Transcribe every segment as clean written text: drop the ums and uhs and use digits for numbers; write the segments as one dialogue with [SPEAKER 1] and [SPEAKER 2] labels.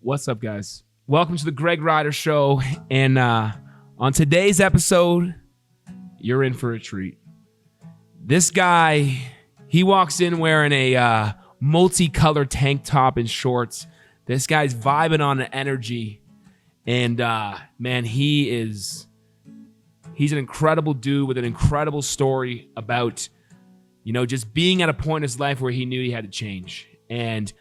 [SPEAKER 1] What's up, guys? Welcome to the Greg Ryder Show. And on today's episode, you're in for a treat. This guy, he walks in wearing a multicolored tank top and shorts. This guy's vibing on the energy. And man, he's an incredible dude with an incredible story about, just being at a point in his life where he knew he had to change. And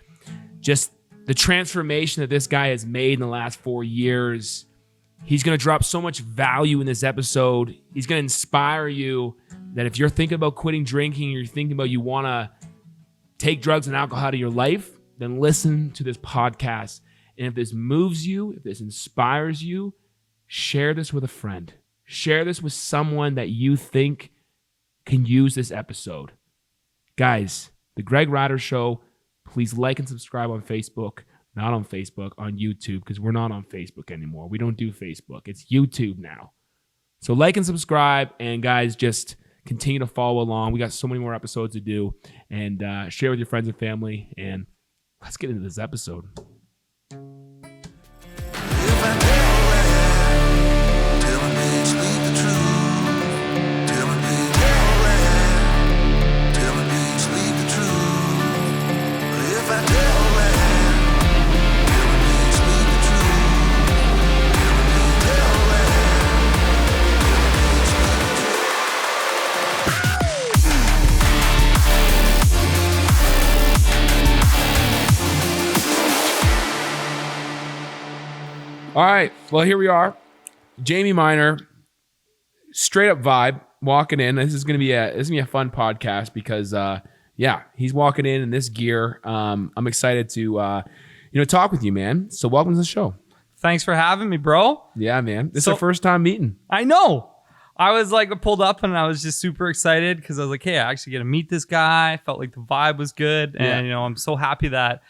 [SPEAKER 1] just the transformation that this guy has made in the last 4 years. He's going to drop so much value in this episode. He's going to inspire you that if you're thinking about quitting drinking, or you're thinking about you want to take drugs and alcohol out of your life, then listen to this podcast. And if this moves you, if this inspires you, share this with a friend. Share this with someone that you think can use this episode. Guys, the Greg Ryder Show, please like and subscribe on Facebook. Not on Facebook, on YouTube, because we're not on Facebook anymore. We don't do Facebook. It's YouTube now. So like and subscribe, and guys, just continue to follow along. We got so many more episodes to do, and share with your friends and family, and let's get into this episode. All right, well, here we are. Jamie Minor, straight up vibe, walking in. This is gonna be a fun podcast because he's walking in this gear. I'm excited to talk with you, man. So welcome to the show.
[SPEAKER 2] Thanks for having me, bro.
[SPEAKER 1] Yeah, man. This is our first time meeting.
[SPEAKER 2] I know. I was pulled up and I was just super excited because I was like, hey, I actually get to meet this guy. I felt like the vibe was good, and I'm so happy that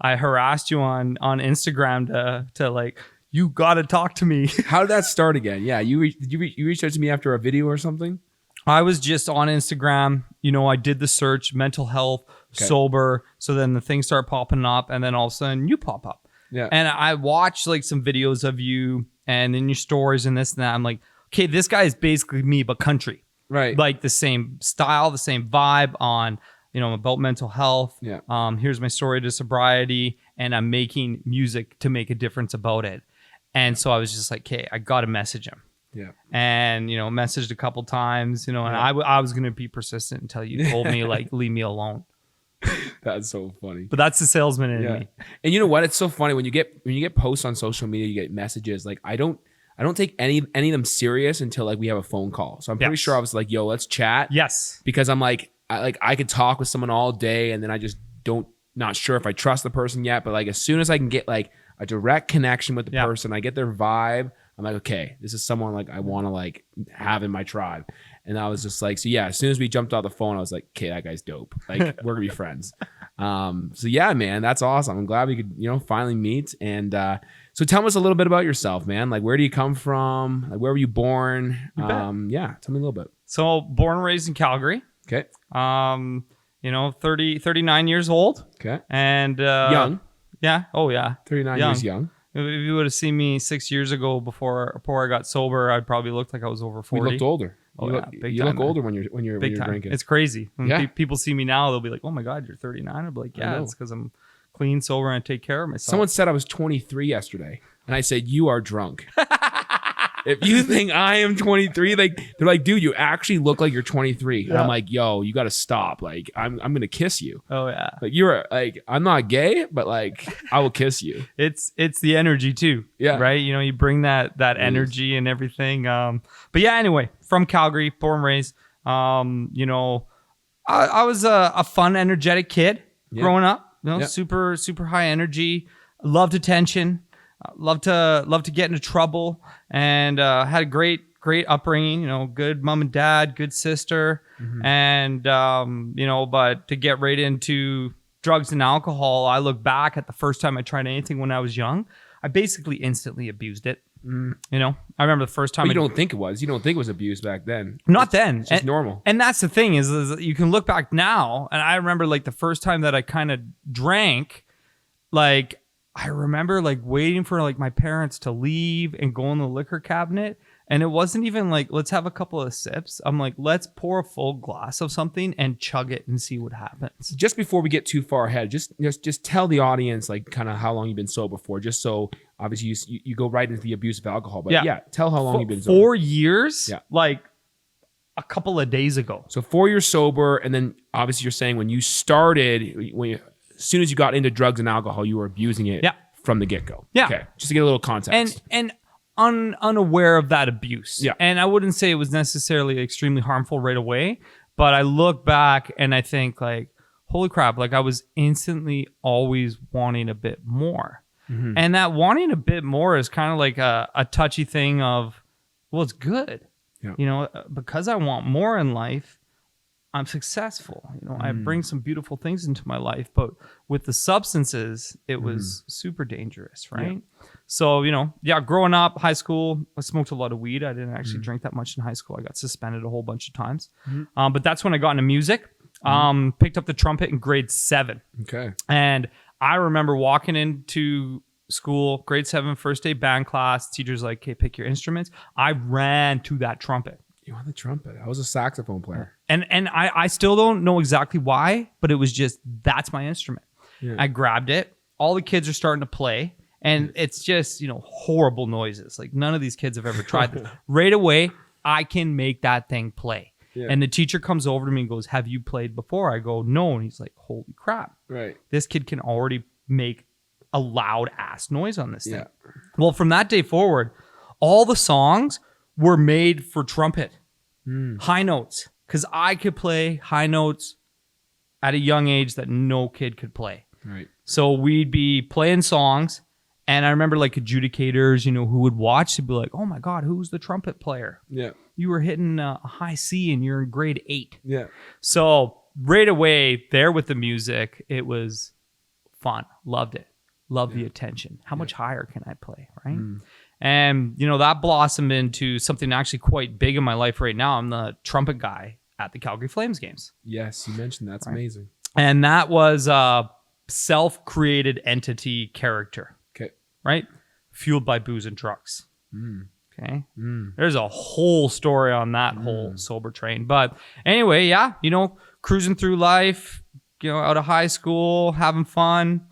[SPEAKER 2] I harassed you on Instagram to you got to talk to me.
[SPEAKER 1] How did that start again? Yeah, you reached out to me after a video or something?
[SPEAKER 2] I was just on Instagram. I did the search, mental health, sober. So then the things start popping up, and then all of a sudden you pop up. Yeah. And I watched some videos of you and in your stories and this and that. I'm like, okay, this guy is basically me, but country. Right. Like the same style, the same vibe on, about mental health. Yeah. Here's my story to sobriety, and I'm making music to make a difference about it. And so I was just like, okay, I got to message him. Yeah. And, messaged a couple times, and I was going to be persistent until you told me, leave me alone.
[SPEAKER 1] That's so funny.
[SPEAKER 2] But that's the salesman in me.
[SPEAKER 1] And you know what? It's so funny when you get posts on social media, you get messages. I don't take any of them serious until we have a phone call. So I'm pretty sure I was like, yo, let's chat.
[SPEAKER 2] Yes.
[SPEAKER 1] Because I'm I could talk with someone all day, and then I just not sure if I trust the person yet. But as soon as I can get a direct connection with the person, I get their vibe, I'm like, okay, this is someone I want to have in my tribe. And I was just as soon as we jumped off the phone, I was like, okay, that guy's dope. We're gonna be friends. So yeah, man, that's awesome. I'm glad we could, finally meet. And so tell us a little bit about yourself, man. Where do you come from? Where were you born? Tell me a little bit.
[SPEAKER 2] So born and raised in Calgary.
[SPEAKER 1] Okay.
[SPEAKER 2] 39 years old.
[SPEAKER 1] Okay.
[SPEAKER 2] And
[SPEAKER 1] young.
[SPEAKER 2] Yeah. Oh, yeah.
[SPEAKER 1] 39 years young.
[SPEAKER 2] If you would have seen me 6 years ago before I got sober, I'd probably looked like I was over 40.
[SPEAKER 1] You looked older.
[SPEAKER 2] Oh,
[SPEAKER 1] you look older when you're drinking.
[SPEAKER 2] It's crazy. When people see me now, they'll be like, "Oh my God, you're 39." I'll be like, "Yeah, it's because I'm clean, sober, and I take care of myself."
[SPEAKER 1] Someone said I was 23 yesterday, and I said, "You are drunk." If you think I am 23, they're like, dude, you actually look like you're 23. And I'm like, yo, you got to stop. I'm going to kiss you.
[SPEAKER 2] Oh yeah.
[SPEAKER 1] I'm not gay, but I will kiss you.
[SPEAKER 2] It's the energy too. Yeah. Right. You bring that energy and everything. But yeah, anyway, from Calgary, born and raised, I was a fun, energetic kid growing up, super, super high energy, loved attention. Love to get into trouble, and had a great upbringing. Good mom and dad, good sister, and but to get right into drugs and alcohol, I look back at the first time I tried anything when I was young. I basically instantly abused it. I remember the first time.
[SPEAKER 1] But you don't think it was abuse back then.
[SPEAKER 2] Not then.
[SPEAKER 1] It's just normal.
[SPEAKER 2] And that's the thing is you can look back now, and I remember the first time that I kind of drank, I remember like waiting for like my parents to leave and go in the liquor cabinet. And it wasn't even like, let's have a couple of sips. I'm like, let's pour a full glass of something and chug it and see what happens.
[SPEAKER 1] Just before we get too far ahead, just tell the audience like kind of how long you've been sober for, just so obviously you go right into the abuse of alcohol. But yeah tell how long you've been sober.
[SPEAKER 2] 4 years, like a couple of days ago.
[SPEAKER 1] So 4 years sober. And then obviously you're saying when you started, as soon as you got into drugs and alcohol, you were abusing it from the get-go.
[SPEAKER 2] Yeah.
[SPEAKER 1] Okay. Just to get a little context.
[SPEAKER 2] And unaware of that abuse.
[SPEAKER 1] Yeah.
[SPEAKER 2] And I wouldn't say it was necessarily extremely harmful right away, but I look back and I think like, holy crap, like I was instantly always wanting a bit more. Mm-hmm. And that wanting a bit more is kind of like a touchy thing of, well, it's good. Yeah. You know, because I want more in life, I'm successful. You know, I bring some beautiful things into my life, but with the substances, it was super dangerous, right? Yeah. So, you know, growing up, high school, I smoked a lot of weed. I didn't actually drink that much in high school. I got suspended a whole bunch of times. But that's when I got into music. Picked up the trumpet in grade 7.
[SPEAKER 1] Okay.
[SPEAKER 2] And I remember walking into school, grade 7, first day band class. Teacher's like, okay, pick your instruments. I ran to that trumpet.
[SPEAKER 1] You on the trumpet? I was a saxophone player.
[SPEAKER 2] And I still don't know exactly why, but it was just, that's my instrument. Yeah. I grabbed it. All the kids are starting to play. And it's just, you know, horrible noises. Like none of these kids have ever tried this. Right away, I can make that thing play. Yeah. And the teacher comes over to me and goes, have you played before? I go, no. And he's like, holy crap.
[SPEAKER 1] Right.
[SPEAKER 2] This kid can already make a loud ass noise on this thing. Yeah. Well, from that day forward, all the songs were made for trumpet, high notes, because I could play high notes at a young age that no kid could play.
[SPEAKER 1] Right.
[SPEAKER 2] So we'd be playing songs, and I remember like adjudicators, you know, who would watch, they'd be like, oh my God, who's the trumpet player?
[SPEAKER 1] Yeah.
[SPEAKER 2] You were hitting a high C and you're in grade 8.
[SPEAKER 1] Yeah.
[SPEAKER 2] So right away there with the music, it was fun. Loved it. Loved the attention. How much higher can I play, right? And, you know, that blossomed into something actually quite big in my life right now. I'm the trumpet guy at the Calgary Flames games.
[SPEAKER 1] Yes, you mentioned that's amazing.
[SPEAKER 2] And that was a self-created entity character.
[SPEAKER 1] Okay.
[SPEAKER 2] Right? Fueled by booze and drugs. Okay. There's a whole story on that whole sober train. But anyway, you know, cruising through life, you know, out of high school, having fun.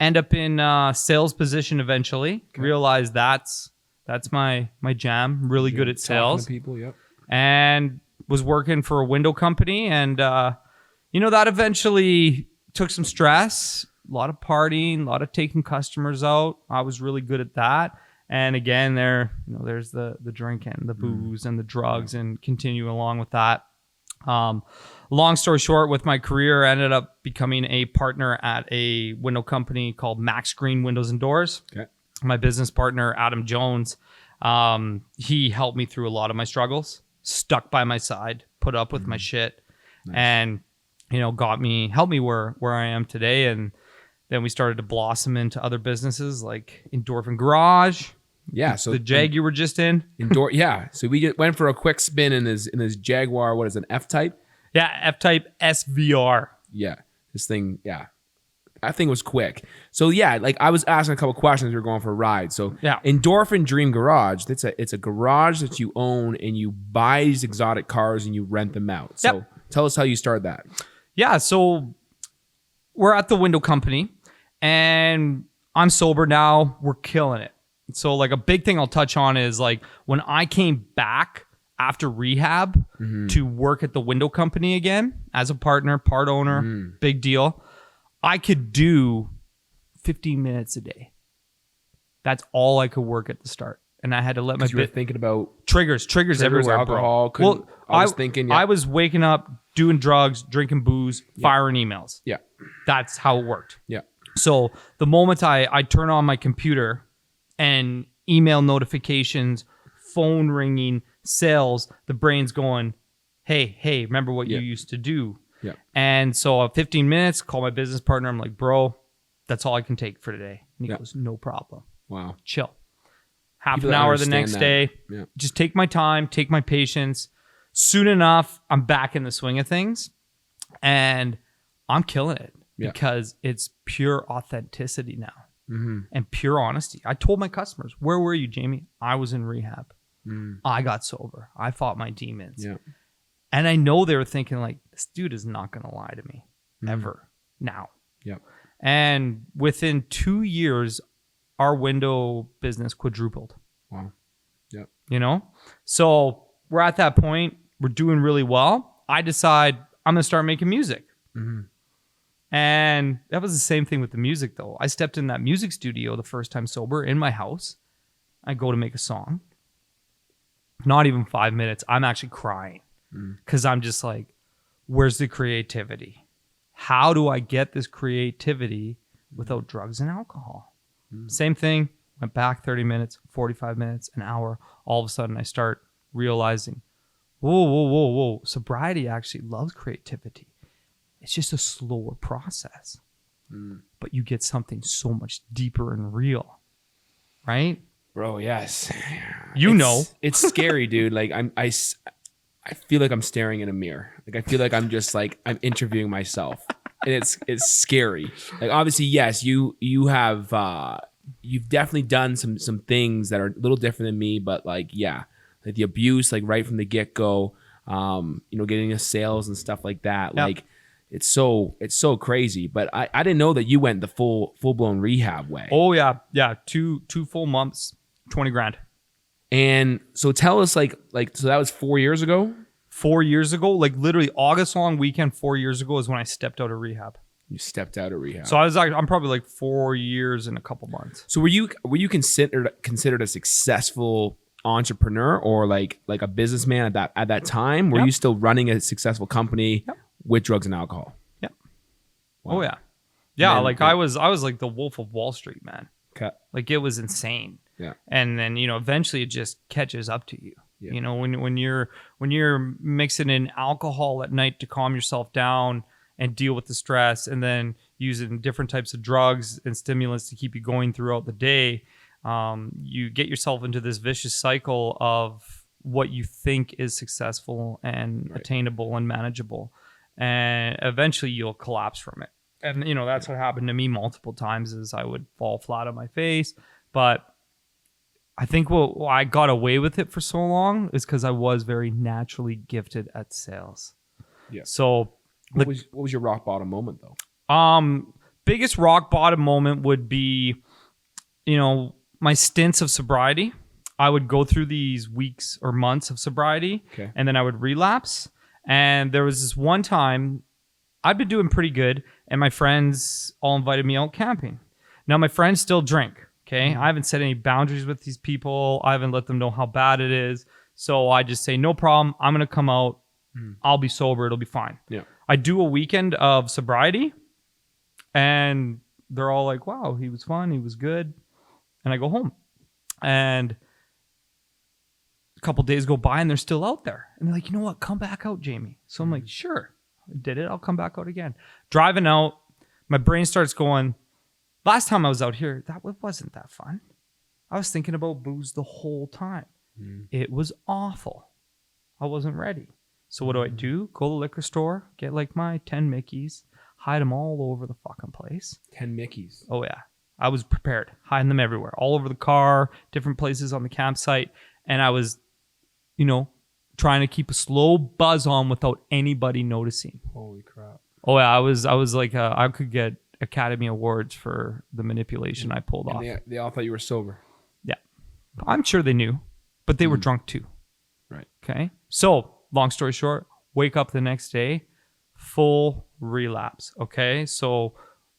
[SPEAKER 2] End up in sales position eventually. Okay. Realize that's my jam. Really good at sales.
[SPEAKER 1] People, yep.
[SPEAKER 2] And was working for a window company, and you know, that eventually took some stress. A lot of partying, a lot of taking customers out. I was really good at that. And again, there's the drinking, the booze, and the drugs, and continue along with that. Long story short, with my career, I ended up becoming a partner at a window company called Max Green Windows and Doors.
[SPEAKER 1] Okay.
[SPEAKER 2] My business partner, Adam Jones, he helped me through a lot of my struggles, stuck by my side, put up with my shit, and, you know, helped me where I am today. And then we started to blossom into other businesses like Endorphin Garage.
[SPEAKER 1] Yeah, so
[SPEAKER 2] the Jag you were just in.
[SPEAKER 1] So we went for a quick spin in his Jaguar. What is it, an F-Type?
[SPEAKER 2] Yeah, F-Type SVR.
[SPEAKER 1] Yeah, this thing. Yeah, that thing was quick. So yeah, like I was asking a couple questions. We were going for a ride. So Endorphin Dream Garage. It's a garage that you own, and you buy these exotic cars and you rent them out. So tell us how you started that.
[SPEAKER 2] Yeah, so we're at the window company, and I'm sober now. We're killing it. So like a big thing I'll touch on is like when I came back after rehab to work at the window company again as a partner, part owner, big deal. I could do 15 minutes a day. That's all I could work at the start. And I had to let my
[SPEAKER 1] bit thinking about
[SPEAKER 2] triggers everywhere,
[SPEAKER 1] alcohol.
[SPEAKER 2] Bro. Well, I was waking up, doing drugs, drinking booze, firing emails.
[SPEAKER 1] Yeah.
[SPEAKER 2] That's how it worked.
[SPEAKER 1] Yeah.
[SPEAKER 2] So the moment I turn on my computer and email notifications, phone ringing, sales, the brain's going, hey, remember what you used to do?
[SPEAKER 1] Yeah.
[SPEAKER 2] And so 15 minutes, call my business partner. I'm like, bro, that's all I can take for today. And he goes, no problem.
[SPEAKER 1] Wow.
[SPEAKER 2] Chill. Half an hour the next day.
[SPEAKER 1] Yeah.
[SPEAKER 2] Just take my time, take my patience. Soon enough, I'm back in the swing of things. And I'm killing it because it's pure authenticity now. and pure honesty. I told my customers, where were you, Jamie? I was in rehab. I got sober. I fought my demons.
[SPEAKER 1] Yeah.
[SPEAKER 2] And I know they were thinking like, this dude is not going to lie to me ever now.
[SPEAKER 1] Yep.
[SPEAKER 2] And within 2 years, our window business quadrupled.
[SPEAKER 1] Wow. Yep.
[SPEAKER 2] You know? So we're at that point. We're doing really well. I decide I'm going to start making music. And that was the same thing with the music, though. I stepped in that music studio the first time sober in my house. I go to make a song. Not even 5 minutes. I'm actually crying because I'm just like, where's the creativity? How do I get this creativity without drugs and alcohol? Same thing. Went back 30 minutes, 45 minutes, an hour. All of a sudden, I start realizing, whoa. Sobriety actually loves creativity. It's just a slower process. But you get something so much deeper and real. Right?
[SPEAKER 1] Bro, yes.
[SPEAKER 2] It's
[SPEAKER 1] scary, dude. Like I feel like I'm staring in a mirror. Like I feel like I'm just like I'm interviewing myself. And it's scary. Like obviously, yes, you have you've definitely done some things that are a little different than me, but like like the abuse, like right from the get-go, getting into sales and stuff like that. Yep. Like it's so crazy. But I didn't know that you went the full-blown rehab way.
[SPEAKER 2] Oh yeah. Yeah. Two full months, 20 grand.
[SPEAKER 1] And so tell us so that was 4 years ago?
[SPEAKER 2] 4 years ago, like literally August long weekend 4 years ago is when I stepped out of rehab.
[SPEAKER 1] You stepped out of rehab.
[SPEAKER 2] So I'm probably like 4 years and a couple months.
[SPEAKER 1] So were you considered a successful entrepreneur or like a businessman at that time? Were you still running a successful company with drugs and alcohol?
[SPEAKER 2] Yeah.
[SPEAKER 1] Wow.
[SPEAKER 2] Oh yeah. Yeah, I was like the Wolf of Wall Street, man. Okay. Like it was insane.
[SPEAKER 1] Yeah.
[SPEAKER 2] And then, eventually it just catches up to you. Yeah. When you're mixing in alcohol at night to calm yourself down and deal with the stress, and then using different types of drugs and stimulants to keep you going throughout the day, you get yourself into this vicious cycle of what you think is successful and attainable and manageable. And eventually you'll collapse from it. And, that's what happened to me multiple times is I would fall flat on my face. But I think what I got away with it for so long is because I was very naturally gifted at sales.
[SPEAKER 1] Yeah.
[SPEAKER 2] So
[SPEAKER 1] what was your rock bottom moment though?
[SPEAKER 2] Biggest rock bottom moment would be, my stints of sobriety. I would go through these weeks or months of sobriety, and then I would relapse. And there was this one time I'd been doing pretty good, and my friends all invited me out camping. Now my friends still drink. Okay. I haven't set any boundaries with these people. I haven't let them know how bad it is. So I just say, no problem. I'm going to come out. I'll be sober. It'll be fine.
[SPEAKER 1] Yeah.
[SPEAKER 2] I do a weekend of sobriety and they're all like, wow, he was fun. He was good. And I go home and a couple days go by and they're still out there. And they're like, you know what? Come back out, Jamie. So I'm like, sure. I did it. I'll come back out again. Driving out, my brain starts going, last time I was out here, it wasn't that fun. I was thinking about booze the whole time. It was awful. I wasn't ready. So what do? Go to the liquor store, get like my 10 Mickeys, hide them all over the fucking place.
[SPEAKER 1] 10 Mickeys?
[SPEAKER 2] Oh yeah. I was prepared, hiding them everywhere, all over the car, different places on the campsite. And I was, trying to keep a slow buzz on without anybody noticing.
[SPEAKER 1] Holy crap.
[SPEAKER 2] Oh yeah. I was like, I could get Academy Awards for the manipulation I pulled off.
[SPEAKER 1] They all thought you were sober.
[SPEAKER 2] Yeah. I'm sure they knew, but they were drunk too.
[SPEAKER 1] Right.
[SPEAKER 2] Okay. So long story short, wake up the next day, full relapse. Okay. So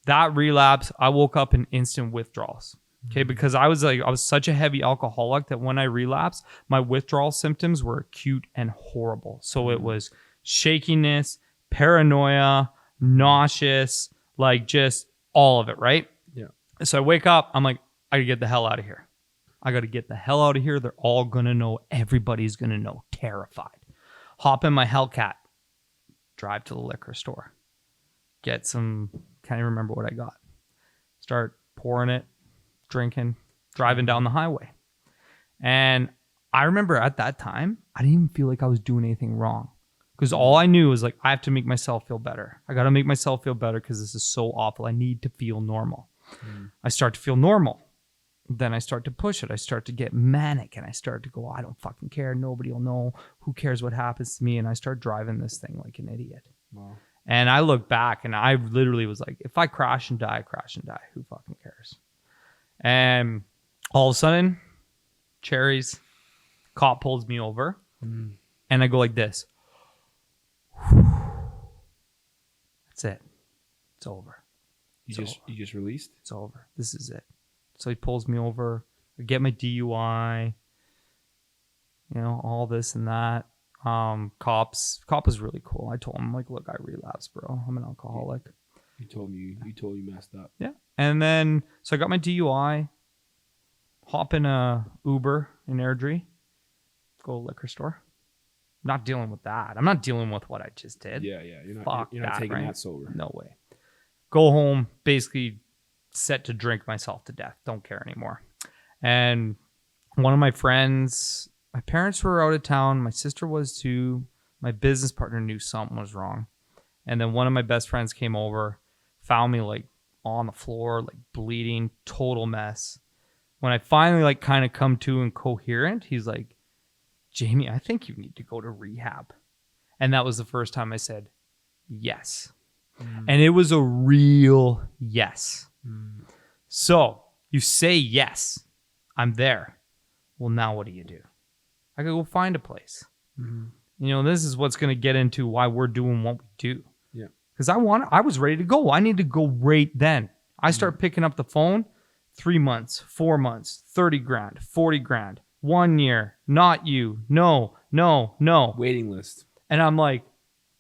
[SPEAKER 2] that relapse, I woke up in instant withdrawals. Okay. Because I was such a heavy alcoholic that when I relapsed, my withdrawal symptoms were acute and horrible. So it was shakiness, paranoia, nauseous, like just all of it, right?
[SPEAKER 1] Yeah.
[SPEAKER 2] So I wake up, I'm like, I gotta get the hell out of here. I gotta get the hell out of here. They're all gonna know. Everybody's gonna know. Terrified. Hop in my Hellcat. Drive to the liquor store. Get some, can't even remember what I got. Start pouring it, drinking, driving down the highway. And I remember at that time, I didn't even feel like I was doing anything wrong. Because all I knew was like, I have to make myself feel better. I got to make myself feel better because this is so awful. I need to feel normal. I start to feel normal. Then I start to push it. I start to get manic and I start to go, I don't fucking care. Nobody will know. Who cares what happens to me? And I start driving this thing like an idiot.
[SPEAKER 1] Wow.
[SPEAKER 2] And I look back and I literally was like, if I crash and die, I crash and die. Who fucking cares? And all of a sudden, cherries, cop pulls me over and I go like this. That's it. It's over.
[SPEAKER 1] You just released?
[SPEAKER 2] It's over. This is it. So he pulls me over. I get my DUI. You know, all this and that. Cop was really cool. I told him, like, look, I relapsed, bro. I'm an alcoholic.
[SPEAKER 1] You told me you messed up.
[SPEAKER 2] Yeah. And then, so I got my DUI. Hop in a Uber in Airdrie. Go to a liquor store. Not dealing with that. I'm not dealing with what I just did.
[SPEAKER 1] Yeah. You're not taking
[SPEAKER 2] right?
[SPEAKER 1] that sober.
[SPEAKER 2] No way. Go home, basically set to drink myself to death. Don't care anymore. And one of my friends, my parents were out of town. My sister was too. My business partner knew something was wrong. And then one of my best friends came over, found me like on the floor, like bleeding, total mess. When I finally like kind of come to and coherent, he's like, Jamie, I think you need to go to rehab. And that was the first time I said, yes. And it was a real yes. So you say yes, I'm there. Well, now what do you do? I gotta go find a place. You know, this is what's gonna get into why we're doing what we do.
[SPEAKER 1] Yeah.
[SPEAKER 2] Because I was ready to go. I need to go right then. I start picking up the phone, 3 months, 4 months, 30 grand, 40 grand, 1 year, not you, no.
[SPEAKER 1] Waiting list.
[SPEAKER 2] And I'm like,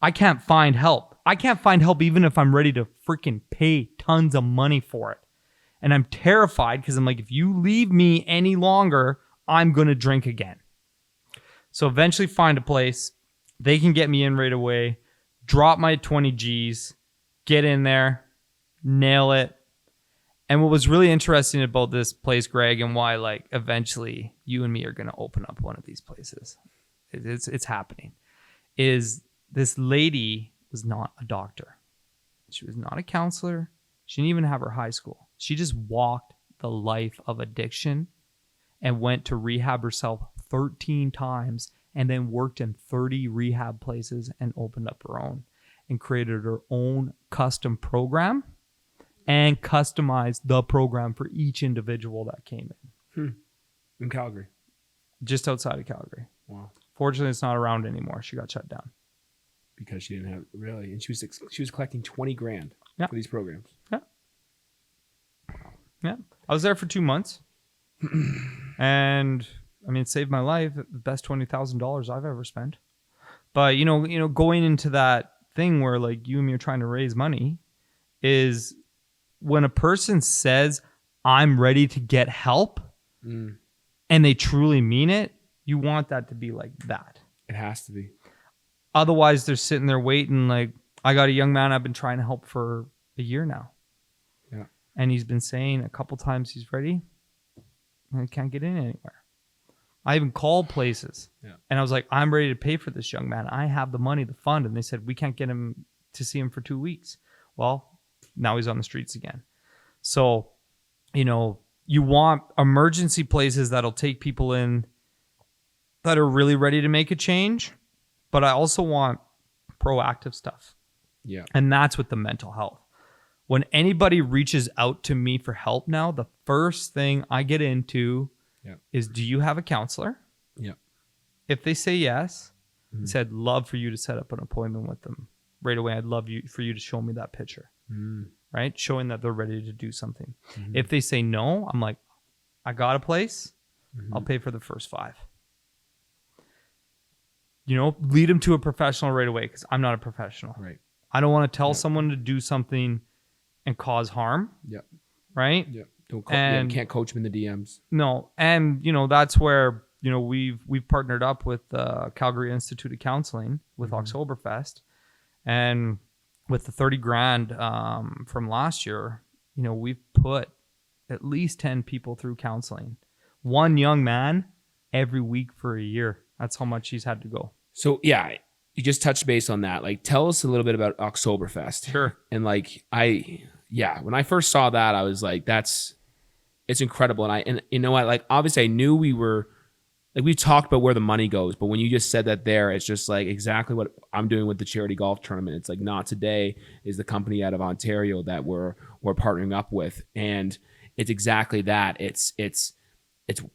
[SPEAKER 2] I can't find help. I can't find help even if I'm ready to freaking pay tons of money for it. And I'm terrified because I'm like, if you leave me any longer, I'm going to drink again. So eventually find a place. They can get me in right away. Drop my 20 G's. Get in there. Nail it. And what was really interesting about this place, Greg, and why like eventually you and me are going to open up one of these places, it's happening, is this lady was not a doctor. She was not a counselor. She didn't even have her high school. She just walked the life of addiction and went to rehab herself 13 times and then worked in 30 rehab places and opened up her own and created her own custom program and customized the program for each individual that came in.
[SPEAKER 1] In Calgary.
[SPEAKER 2] Just outside of Calgary.
[SPEAKER 1] Wow.
[SPEAKER 2] Fortunately, it's not around anymore. She got shut down.
[SPEAKER 1] Because she didn't have, really, and she was collecting 20 grand for these programs.
[SPEAKER 2] Yeah. I was there for 2 months. And I mean, it saved my life. The best $20,000 I've ever spent. But you know, going into that thing where like you and me are trying to raise money is when a person says, I'm ready to get help, and they truly mean it, you want that to be like that.
[SPEAKER 1] It has to be.
[SPEAKER 2] Otherwise, they're sitting there waiting. Like, I got a young man I've been trying to help for a year now.
[SPEAKER 1] Yeah.
[SPEAKER 2] And he's been saying a couple times he's ready. And he can't get in anywhere. I even called places. Yeah. And I was like, I'm ready to pay for this young man. I have the money, the fund. And they said, we can't get him to see him for 2 weeks. Well, now he's on the streets again. So, you know, you want emergency places that'll take people in that are really ready to make a change. But I also want proactive stuff.
[SPEAKER 1] Yeah.
[SPEAKER 2] And that's with the mental health. When anybody reaches out to me for help now, the first thing I get into is, do you have a counselor?
[SPEAKER 1] Yeah.
[SPEAKER 2] If they say yes, I said, love for you to set up an appointment with them right away. I'd love for you to show me that picture, right? Showing that they're ready to do something. If they say no, I'm like, I got a place. I'll pay for the first 5. You know, lead them to a professional right away because I'm not a professional.
[SPEAKER 1] Right.
[SPEAKER 2] I don't want to tell someone to do something and cause harm.
[SPEAKER 1] Yeah.
[SPEAKER 2] Right?
[SPEAKER 1] Yeah. You can't coach them in the DMs.
[SPEAKER 2] No. And, you know, that's where, you know, we've partnered up with the Calgary Institute of Counseling with Oktoberfest. And with the 30 grand from last year, you know, we've put at least 10 people through counseling. One young man every week for a year. That's how much he's had to go.
[SPEAKER 1] So, yeah, you just touched base on that. Like, tell us a little bit about Oktoberfest.
[SPEAKER 2] Sure.
[SPEAKER 1] And, like, I yeah, when I first saw that, I was like, it's incredible. And you know what, like, obviously I knew we talked about where the money goes, but when you just said that there, it's just like exactly what I'm doing with the charity golf tournament. It's like Not Today is the company out of Ontario that we're partnering up with. And it's exactly that. It's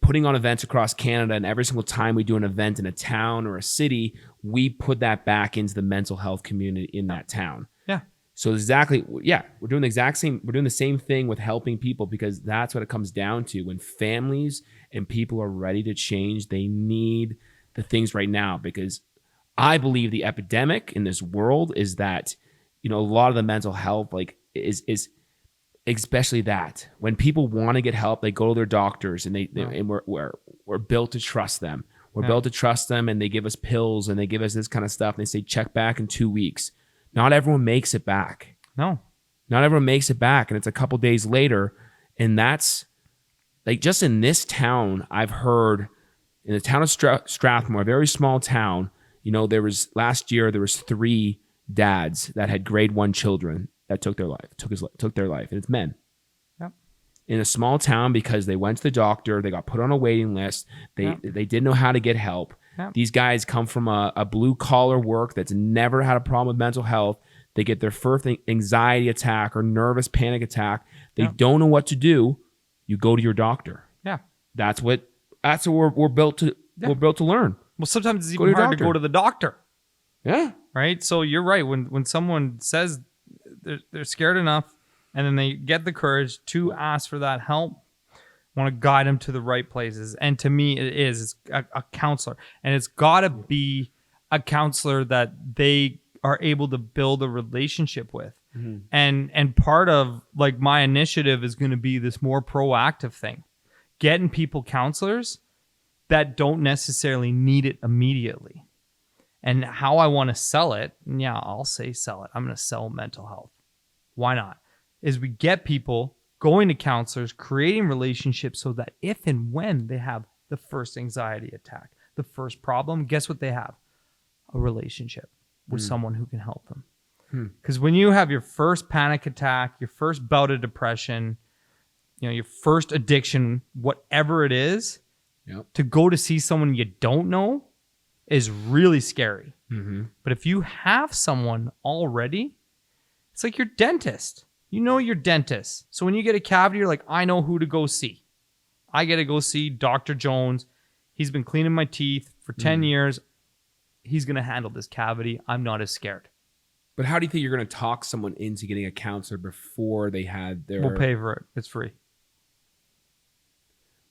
[SPEAKER 1] putting on events across Canada, and every single time we do an event in a town or a city, we put that back into the mental health community in that town.
[SPEAKER 2] Yeah.
[SPEAKER 1] So exactly, yeah, we're doing the same thing with helping people, because that's what it comes down to. When families and people are ready to change, they need the things right now, because I believe the epidemic in this world is that, a lot of the mental health, like, is especially that when people want to get help, they go to their doctors, and and we're built to trust them. We're built to trust them, and they give us pills and they give us this kind of stuff. And they say, check back in 2 weeks. Not everyone makes it back.
[SPEAKER 2] No.
[SPEAKER 1] Not everyone makes it back. And it's a couple days later. And that's like, just in this town, I've heard in the town of Strathmore, a very small town, last year, there was 3 dads that had grade 1 children that took their life. And it's men.
[SPEAKER 2] Yep.
[SPEAKER 1] In a small town, because they went to the doctor, they got put on a waiting list. They didn't know how to get help. Yep. These guys come from a blue collar work that's never had a problem with mental health. They get their first anxiety attack or nervous panic attack. They don't know what to do. You go to your doctor.
[SPEAKER 2] Yeah.
[SPEAKER 1] That's what we're built to. We're built to learn.
[SPEAKER 2] Well, sometimes it's even hard to go to the doctor.
[SPEAKER 1] Yeah.
[SPEAKER 2] Right. So you're right. When someone says they're scared enough, and then they get the courage to ask for that help, want to guide them to the right places. And to me, it's a counselor, and it's got to be a counselor that they are able to build a relationship with. Mm-hmm. And part of like my initiative is going to be this more proactive thing, getting people counselors that don't necessarily need it immediately. And how I want to sell it, I'll say sell it. I'm going to sell mental health. Why not? Is we get people going to counselors, creating relationships so that if and when they have the first anxiety attack, the first problem, guess what they have? A relationship with someone who can help them. Because when you have your first panic attack, your first bout of depression, your first addiction, whatever it is, to go to see someone you don't know is really scary. Mm-hmm. But if you have someone already, it's like your dentist. You know your dentist. So when you get a cavity, you're like, I know who to go see. I got to go see Dr. Jones. He's been cleaning my teeth for 10 years. He's going to handle this cavity. I'm not as scared.
[SPEAKER 1] But how do you think you're going to talk someone into getting a counselor before they had their...
[SPEAKER 2] We'll pay for it. It's free.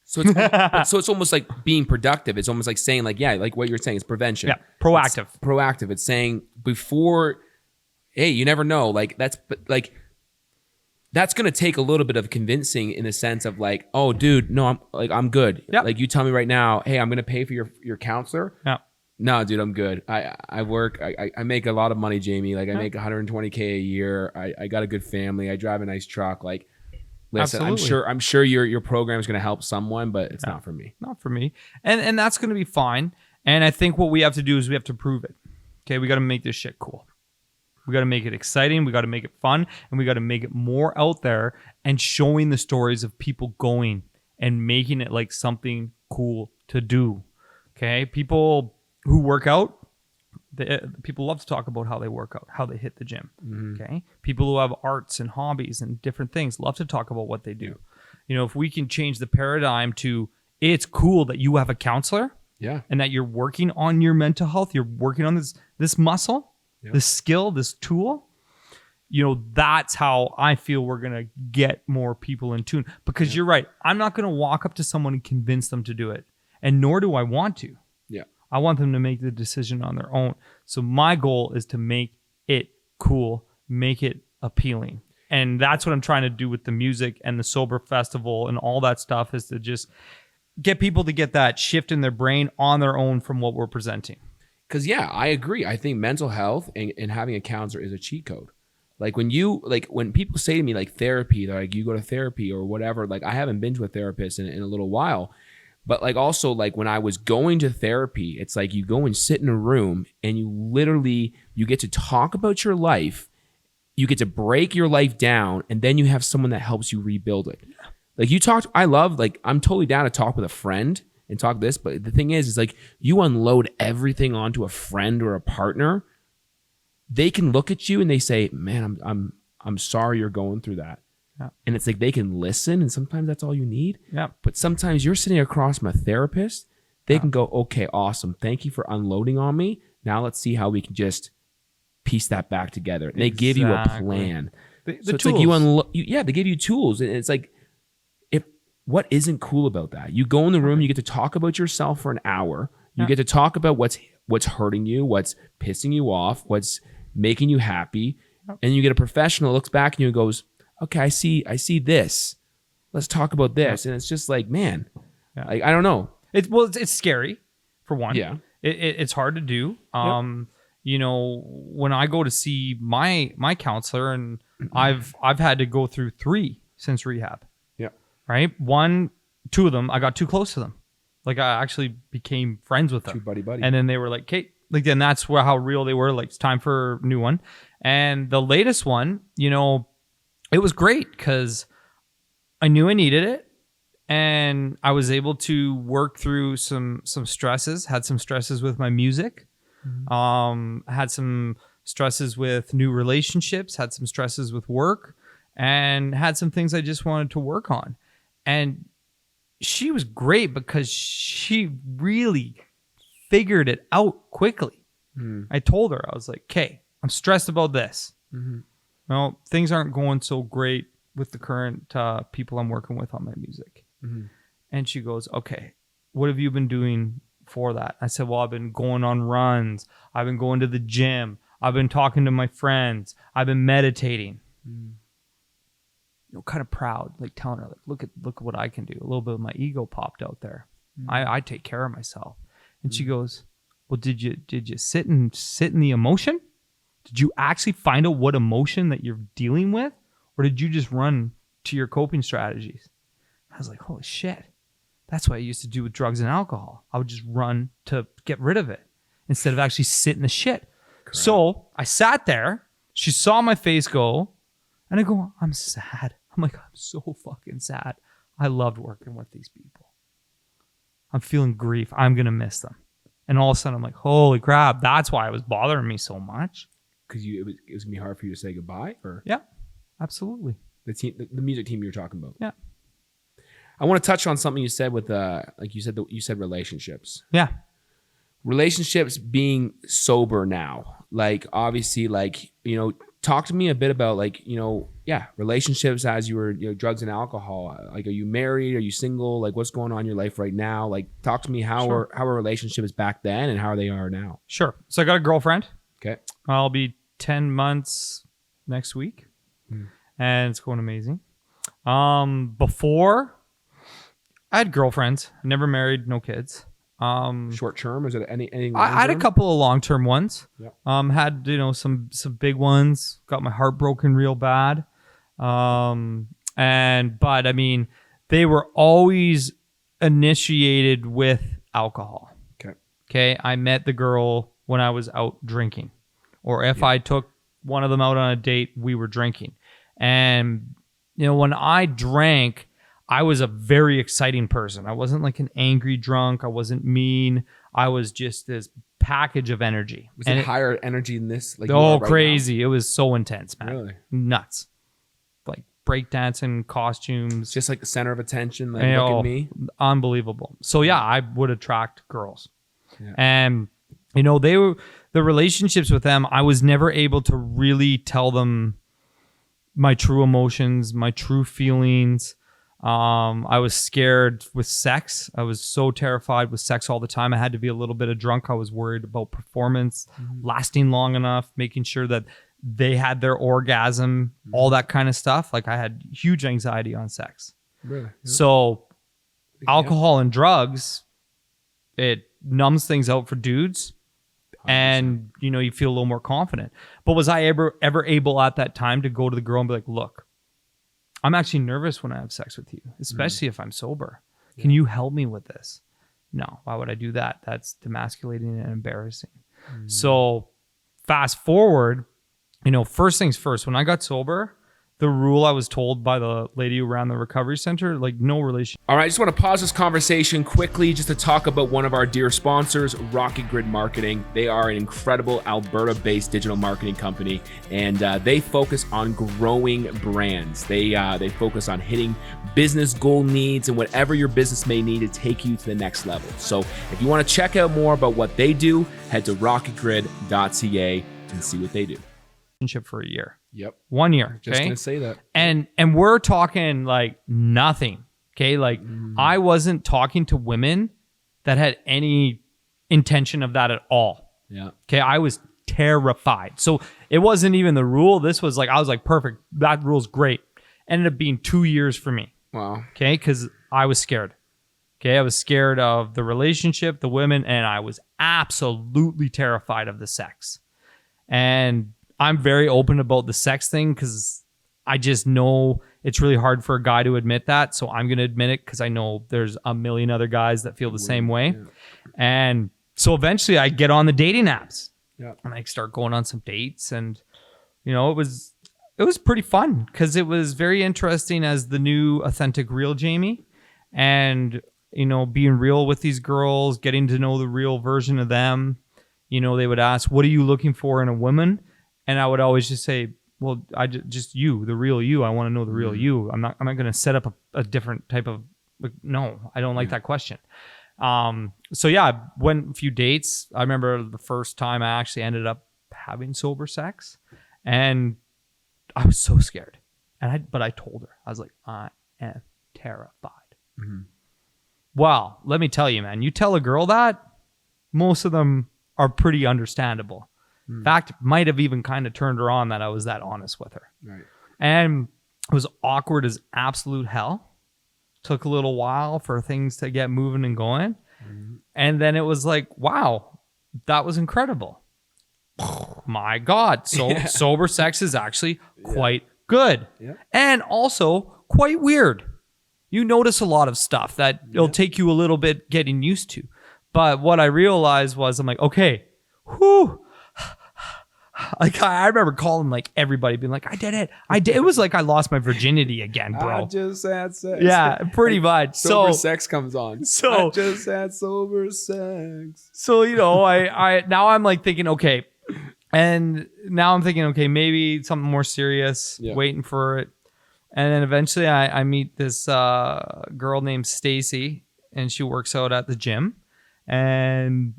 [SPEAKER 1] So it's almost like being productive. It's almost like saying like what you're saying is prevention.
[SPEAKER 2] Yeah, proactive.
[SPEAKER 1] It's proactive. It's saying before, hey, you never know. That's going to take a little bit of convincing in the sense of like, oh, dude, no, I'm good. Yep. Like you tell me right now, hey, I'm going to pay for your counselor.
[SPEAKER 2] Yeah.
[SPEAKER 1] No, dude, I'm good. I work. I make a lot of money, Jamie. Like I make $120K a year. I got a good family. I drive a nice truck. Like, listen, absolutely. I'm sure your program is going to help someone, but it's not for me.
[SPEAKER 2] Not for me. And that's going to be fine. And I think what we have to do is we have to prove it. Okay, we got to make this shit cool. We got to make it exciting. We got to make it fun, and we got to make it more out there and showing the stories of people going and making it like something cool to do. Okay, people who work out, people love to talk about how they work out, how they hit the gym. Mm-hmm. Okay, people who have arts and hobbies and different things love to talk about what they do. If we can change the paradigm to it's cool that you have a counselor, and that you're working on your mental health, you're working on this muscle, this skill, this tool. That's how I feel we're gonna get more people in tune. Because you're right, I'm not gonna walk up to someone and convince them to do it, and nor do I want to. I want them to make the decision on their own. So my goal is to make it cool, make it appealing. And that's what I'm trying to do with the music and the Sober Festival and all that stuff, is to just get people to get that shift in their brain on their own from what we're presenting.
[SPEAKER 1] Because, I agree. I think mental health and having a counselor is a cheat code. Like when people say to me like therapy, they're like, you go to therapy or whatever. Like I haven't been to a therapist in a little while. But like also like when I was going to therapy, it's like you go and sit in a room and you get to talk about your life. you get to break your life down, and then you have someone that helps you rebuild it. Like you talked, I'm totally down to talk with a friend and talk this, but the thing is like you unload everything onto a friend or a partner, they can look at you and they say, man, I'm sorry you're going through that.
[SPEAKER 2] Yeah.
[SPEAKER 1] And it's like they can listen, and sometimes that's all you need.
[SPEAKER 2] Yeah.
[SPEAKER 1] But sometimes you're sitting across from a therapist, they can go, okay, awesome. Thank you for unloading on me. Now let's see how we can just piece that back together. And they give you a plan.
[SPEAKER 2] The
[SPEAKER 1] so it's
[SPEAKER 2] tools.
[SPEAKER 1] like they give you tools. And it's like, what isn't cool about that? You go in the room, you get to talk about yourself for an hour. You get to talk about what's hurting you, what's pissing you off, what's making you happy. And you get a professional looks back and you goes, okay, I see this. Let's talk about this. And it's just like, man, I don't know.
[SPEAKER 2] It's scary for one.
[SPEAKER 1] Yeah.
[SPEAKER 2] It's hard to do. You know, when I go to see my counselor, and I've had to go through 3 since rehab. Yeah. Right? 2 of them, I got too close to them. Like I actually became friends with them.
[SPEAKER 1] Too buddy.
[SPEAKER 2] And then they were like, Kate, like then that's how real they were. Like it's time for a new one. And the latest one, you know, it was great because I knew I needed it. And I was able to work through some stresses, had some stresses with my music, had some stresses with new relationships, had some stresses with work, and had some things I just wanted to work on. And she was great because she really figured it out quickly. I told her, I was like, okay, I'm stressed about this. No, things aren't going so great with the current people I'm working with on my music. And she goes, okay, what have you been doing for that? I said, well, I've been going on runs. I've been going to the gym. I've been talking to my friends. I've been meditating. You know, kind of proud, like telling her, like, look at what I can do. A little bit of my ego popped out there. I take care of myself. And she goes, well, did you sit in the emotion? Did you actually find out what emotion that you're dealing with? Or did you just run to your coping strategies? I was like, holy shit. That's what I used to do with drugs and alcohol. I would just run to get rid of it instead of actually sit in the shit. Correct. So I sat there. She saw my face go, and I go, I'm sad. I'm like, I'm so fucking sad. I loved working with these people. I'm feeling grief. I'm going to miss them. And all of a sudden, I'm like, holy crap. That's why it was bothering me so much.
[SPEAKER 1] Because it was going to be hard for you to say goodbye? Or
[SPEAKER 2] yeah, absolutely.
[SPEAKER 1] The music team you were talking about.
[SPEAKER 2] Yeah.
[SPEAKER 1] I want to touch on something you said with, like you said relationships.
[SPEAKER 2] Yeah.
[SPEAKER 1] Relationships being sober now. Like, obviously, like, you know, talk to me a bit about, like, you know, relationships as you were, you know, drugs and alcohol. Like, are you married? Are you single? Like, what's going on in your life right now? Like, talk to me how are relationships back then and how they are now.
[SPEAKER 2] Sure. So I got a girlfriend.
[SPEAKER 1] Okay.
[SPEAKER 2] I'll be 10 months next week. And it's going amazing. Before, I had girlfriends, never married, no kids.
[SPEAKER 1] Short term? Is it anything?
[SPEAKER 2] I had a couple of long term ones.
[SPEAKER 1] Yep.
[SPEAKER 2] Had, you know, some big ones. Got my heart broken real bad. But I mean, they were always initiated with alcohol. Okay. I met the girl when I was out drinking, or if I took one of them out on a date, we were drinking. And you know, when I drank, I was a very exciting person. I wasn't like an angry drunk. I wasn't mean. I was just this package of energy.
[SPEAKER 1] Was it higher energy than this? Like
[SPEAKER 2] crazy. Now? It was so intense, man.
[SPEAKER 1] Really?
[SPEAKER 2] Nuts. Like breakdancing, costumes.
[SPEAKER 1] Just like the center of attention. Like, look at me.
[SPEAKER 2] Unbelievable. So yeah, I would attract girls. Yeah. And, you know, the relationships with them, I was never able to really tell them my true emotions, my true feelings. I was scared with sex. I was so terrified with sex all the time. I had to be a little bit of drunk. I was worried about performance, lasting long enough, making sure that they had their orgasm, all that kind of stuff. Like I had huge anxiety on sex.
[SPEAKER 1] Really? Yeah.
[SPEAKER 2] So alcohol and drugs, it numbs things out for dudes. 100%. And, you know, you feel a little more confident. But was I ever able at that time to go to the girl and be like, look, I'm actually nervous when I have sex with you, especially if I'm sober. Yeah. Can you help me with this? No. Why would I do that? That's demasculating and embarrassing. So fast forward first things first, when I got sober, the rule I was told by the lady who ran the recovery center, like no relation.
[SPEAKER 1] All right, I just want to pause this conversation quickly just to talk about one of our dear sponsors, Rocket Grid Marketing. They are an incredible Alberta-based digital marketing company, and they focus on growing brands. They focus on hitting business goal needs and whatever your business may need to take you to the next level. So if you want to check out more about what they do, head to rocketgrid.ca and see what they do.
[SPEAKER 2] For a year.
[SPEAKER 1] Yep.
[SPEAKER 2] 1 year.
[SPEAKER 1] Just
[SPEAKER 2] okay?
[SPEAKER 1] gonna say that.
[SPEAKER 2] And we're talking like nothing. Okay. Like I wasn't talking to women that had any intention of that at all.
[SPEAKER 1] Yeah.
[SPEAKER 2] Okay. I was terrified. So it wasn't even the rule. This was like, I was like, perfect. That rule's great. Ended up being 2 years for me.
[SPEAKER 1] Wow.
[SPEAKER 2] Okay. Because I was scared. Okay. I was scared of the relationship, the women, and I was absolutely terrified of the sex. And I'm very open about the sex thing because I just know it's really hard for a guy to admit that. So I'm going to admit it because I know there's a million other guys that feel the same way. Yeah. And so eventually I get on the dating apps and I start going on some dates. And, it was pretty fun because it was very interesting as the new authentic real Jamie. And, being real with these girls, getting to know the real version of them. They would ask, what are you looking for in a woman? And I would always just say, well, just you, the real you. I want to know the real you. I'm not going to set up a different type of, no, I don't like that question. So yeah, I went a few dates. I remember the first time I actually ended up having sober sex and I was so scared. But I told her, I was like, I am terrified. Mm-hmm. Well, let me tell you, man, you tell a girl that, most of them are pretty understandable. In fact, might have even kind of turned her on that I was that honest with her. Right. And it was awkward as absolute hell. Took a little while for things to get moving and going. Mm-hmm. And then it was like, wow, that was incredible. My God. So sober sex is actually quite good. Yeah. And also quite weird. You notice a lot of stuff that it'll take you a little bit getting used to. But what I realized was I'm like, okay, whew. Like I remember calling like everybody being like, I did it. It was like I lost my virginity again, bro.
[SPEAKER 1] I just had sex.
[SPEAKER 2] Yeah, pretty much.
[SPEAKER 1] Sober sex comes on.
[SPEAKER 2] So
[SPEAKER 1] I just had sober sex.
[SPEAKER 2] So, I now I'm like thinking, okay. And now I'm thinking, okay, maybe something more serious, waiting for it. And then eventually I meet this girl named Stacy and she works out at the gym and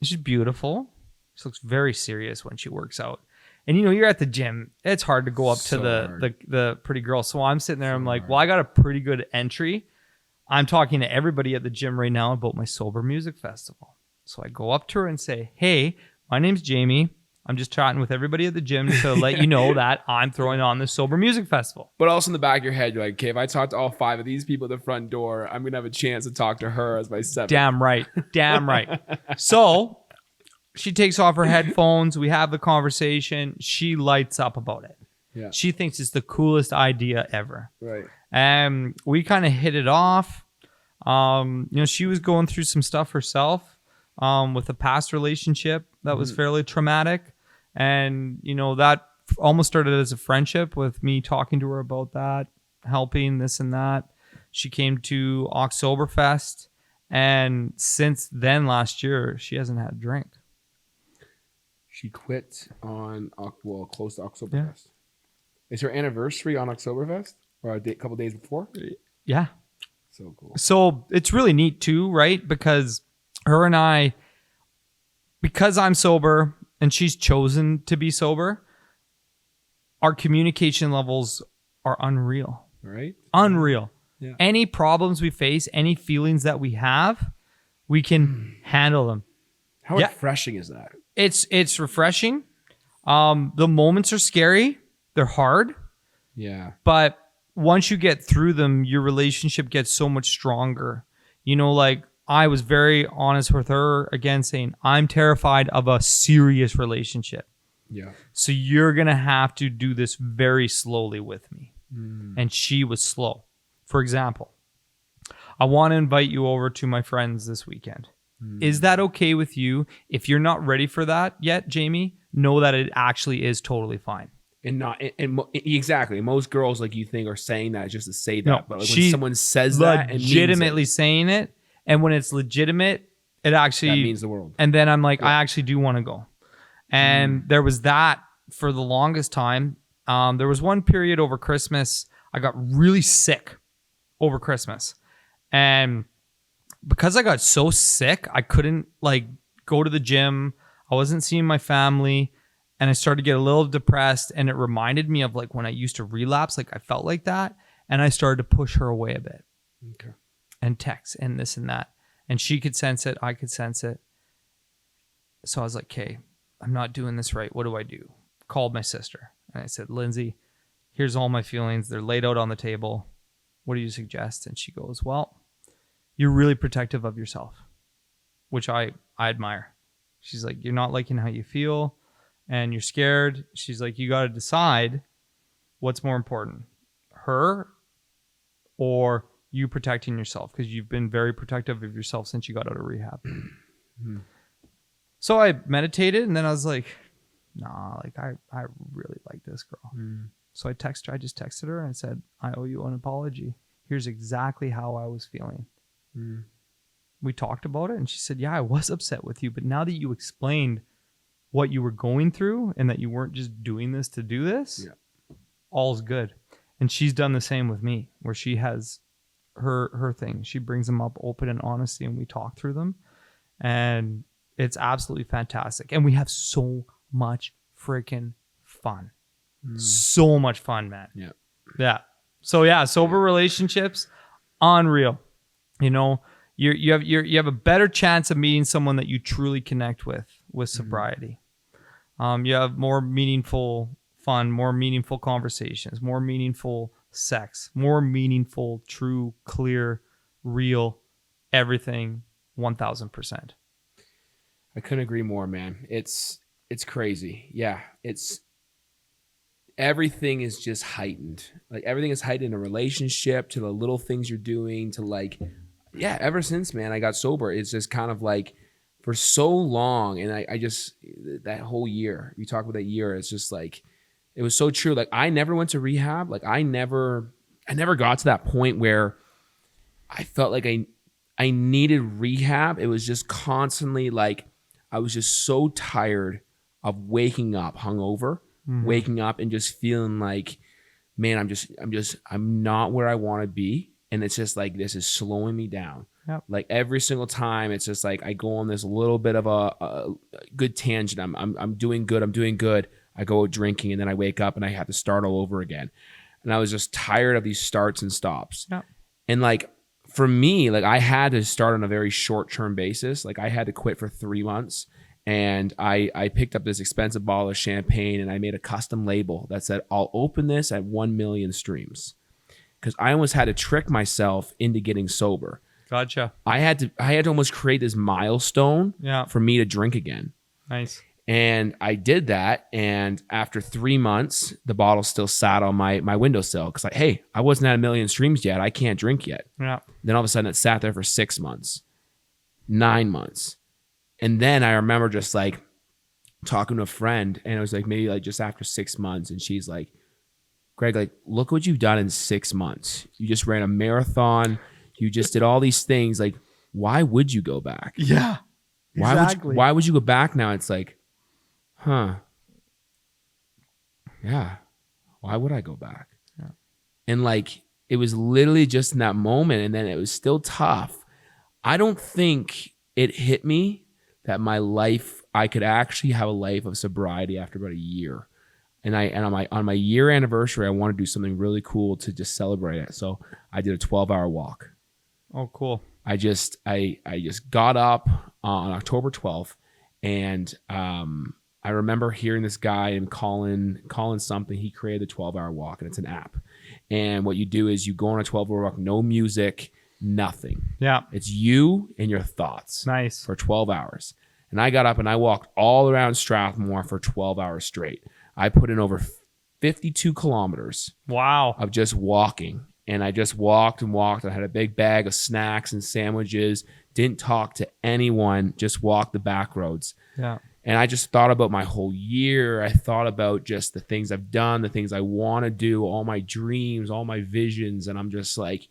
[SPEAKER 2] she's beautiful. She looks very serious when she works out. And you're at the gym. It's hard to go up to the pretty girl. So I'm sitting there. I'm like, well, I got a pretty good entry. I'm talking to everybody at the gym right now about my sober music festival. So I go up to her and say, hey, my name's Jamie. I'm just chatting with everybody at the gym to let you know that I'm throwing on this sober music festival.
[SPEAKER 1] But also in the back of your head, you're like, okay, if I talk to all 5 of these people at the front door, I'm going to have a chance to talk to her as my 7th.
[SPEAKER 2] Damn right. Damn right. So she takes off her headphones. We have the conversation. She lights up about it. Yeah. She thinks it's the coolest idea ever.
[SPEAKER 1] Right.
[SPEAKER 2] And we kind of hit it off. She was going through some stuff herself with a past relationship that was fairly traumatic. And, that almost started as a friendship with me talking to her about that, helping this and that. She came to Oktoberfest. And since then, last year, she hasn't had a drink.
[SPEAKER 1] She quit on, close to Oktoberfest. Yeah. Is her anniversary on Oktoberfest? Or a couple days before?
[SPEAKER 2] Yeah.
[SPEAKER 1] So cool.
[SPEAKER 2] So it's really neat too, right? Because her and I, because I'm sober and she's chosen to be sober, our communication levels are unreal.
[SPEAKER 1] Right?
[SPEAKER 2] Unreal. Yeah. Any problems we face, any feelings that we have, we can handle them.
[SPEAKER 1] How refreshing is that?
[SPEAKER 2] It's refreshing. The moments are scary. They're hard.
[SPEAKER 1] Yeah.
[SPEAKER 2] But once you get through them, your relationship gets so much stronger. Like I was very honest with her again, saying, I'm terrified of a serious relationship.
[SPEAKER 1] Yeah.
[SPEAKER 2] So you're going to have to do this very slowly with me. And she was slow. For example, I want to invite you over to my friends this weekend. Is that okay with you? If you're not ready for that yet, Jamie, know that it actually is totally fine.
[SPEAKER 1] And not and exactly. Most girls, like you think, are saying that just to say that,
[SPEAKER 2] No,
[SPEAKER 1] but like when someone says that, it
[SPEAKER 2] legitimately
[SPEAKER 1] means it.
[SPEAKER 2] saying it, and when it's legitimate, it actually
[SPEAKER 1] That means the world.
[SPEAKER 2] And then I'm like, I actually do want to go. And there was that for the longest time. There was one period over Christmas, I got really sick over Christmas, and because I got so sick, I couldn't like go to the gym. I wasn't seeing my family. And I started to get a little depressed, and it reminded me of like when I used to relapse, like I felt like that. And I started to push her away a bit.
[SPEAKER 1] Okay.
[SPEAKER 2] And text and this and that. And she could sense it. I could sense it. So I was like, okay, I'm not doing this right. What do I do? Called my sister. And I said, Lindsay, here's all my feelings. They're laid out on the table. What do you suggest? And she goes, well, you're really protective of yourself, which I admire. She's like, you're not liking how you feel. And you're scared. She's like, you got to decide what's more important, her or you protecting yourself, because you've been very protective of yourself since you got out of rehab. So I meditated, and then I was like, nah, like I really like this girl. So I just texted her and I said, I owe you an apology. Here's exactly how I was feeling. We talked about it, and she said, yeah, I was upset with you, but now that you explained what you were going through and that you weren't just doing this to do this, all's good. And she's done the same with me, where she has her thing. She brings them up open and honesty, and we talk through them. And it's absolutely fantastic. And we have so much freaking fun. So much fun, man. Yeah. So yeah, sober relationships, unreal. You know, you have a better chance of meeting someone that you truly connect with sobriety. You have more meaningful fun, more meaningful conversations, more meaningful sex, more meaningful, true, clear, real, everything, 1000%.
[SPEAKER 1] I couldn't agree more, man. It's crazy. Yeah, everything is just heightened. Like everything is heightened in a relationship, to the little things you're doing, to like, yeah, ever since, man, I got sober, it's just kind of like, for so long, and I just, that whole year, you talk about that year, it's just like, it was so true. Like I never went to rehab. Like I never got to that point where I felt like I needed rehab. It was just constantly like, I was just so tired of waking up hungover, waking up and just feeling like, man, I'm not where I want to be. And it's just like, this is slowing me down. Yep. Like every single time, it's just like I go on this little bit of a good tangent. I'm doing good. I go drinking, and then I wake up and I have to start all over again. And I was just tired of these starts and stops. Yep. And like for me, like I had to start on a very short-term basis. Like I had to quit for 3 months, and I picked up this expensive bottle of champagne, and I made a custom label that said, I'll open this at 1 million streams. Because I almost had to trick myself into getting sober.
[SPEAKER 2] Gotcha.
[SPEAKER 1] I had to almost create this milestone for me to drink again.
[SPEAKER 2] Nice.
[SPEAKER 1] And I did that. And after 3 months, the bottle still sat on my windowsill. Because like, hey, I wasn't at 1 million streams yet. I can't drink yet. Yeah. Then all of a sudden it sat there for 6 months, 9 months. And then I remember just like talking to a friend, and it was like maybe like just after 6 months. And she's like, Greg, like, look what you've done in 6 months. You just ran a marathon. You just did all these things. Like, why would you go back?
[SPEAKER 2] Yeah, exactly.
[SPEAKER 1] Why would you go back now? It's like, huh. Yeah. Why would I go back? Yeah. And like, it was literally just in that moment. And then it was still tough. I don't think it hit me that I could actually have a life of sobriety after about a year. And on my year anniversary, I want to do something really cool to just celebrate it. So I did a 12-hour walk.
[SPEAKER 2] Oh, cool.
[SPEAKER 1] I just got up on October 12th, and I remember hearing this guy and calling something. He created the 12-hour walk, and it's an app. And what you do is you go on a 12-hour walk, no music, nothing. Yeah. It's you and your thoughts.
[SPEAKER 2] Nice.
[SPEAKER 1] For 12 hours. And I got up and I walked all around Strathmore for 12 hours straight. I put in over 52 kilometers.
[SPEAKER 2] Wow.
[SPEAKER 1] Of just walking. And I just walked and walked. I had a big bag of snacks and sandwiches. Didn't talk to anyone. Just walked the back roads.
[SPEAKER 2] Yeah.
[SPEAKER 1] And I just thought about my whole year. I thought about just the things I've done, the things I want to do, all my dreams, all my visions. And I'm just like,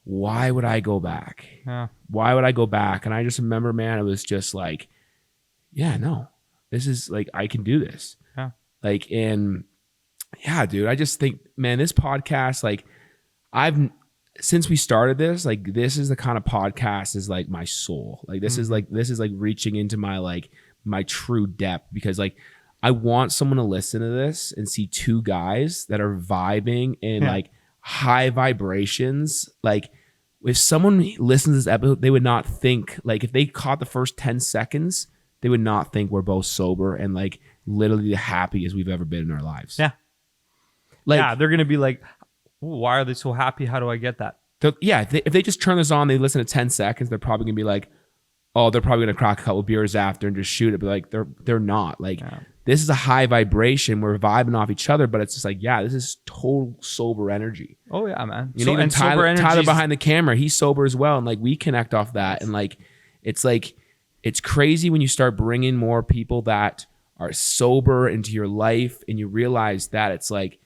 [SPEAKER 1] why would I go back?
[SPEAKER 2] Yeah.
[SPEAKER 1] Why would I go back? And I just remember, man, it was just like, yeah, no, this is like, I can do this.
[SPEAKER 2] Yeah.
[SPEAKER 1] Like, and yeah, dude, I just think, man, this podcast, like since we started this, like, this is the kind of podcast is like my soul. Like, this is like reaching into my true depth, because like I want someone to listen to this and see two guys that are vibing in like high vibrations. Like, if someone listens to this episode, they would not think, like, if they caught the first 10 seconds, they would not think we're both sober and like literally the happiest we've ever been in our lives.
[SPEAKER 2] Yeah.
[SPEAKER 1] Like,
[SPEAKER 2] yeah, they're going to be like, why are they so happy? How do I get that?
[SPEAKER 1] Yeah, if they just turn this on, they listen to 10 seconds, they're probably going to be like, oh, they're probably going to crack a couple beers after and just shoot it. But like, they're not. Like, this is a high vibration. We're vibing off each other, but it's just like, yeah, this is total sober energy.
[SPEAKER 2] Oh, yeah, man.
[SPEAKER 1] You know, even Tyler behind the camera, he's sober as well. And like, we connect off that. And like, it's crazy when you start bringing more people that are sober into your life and you realize that it's like,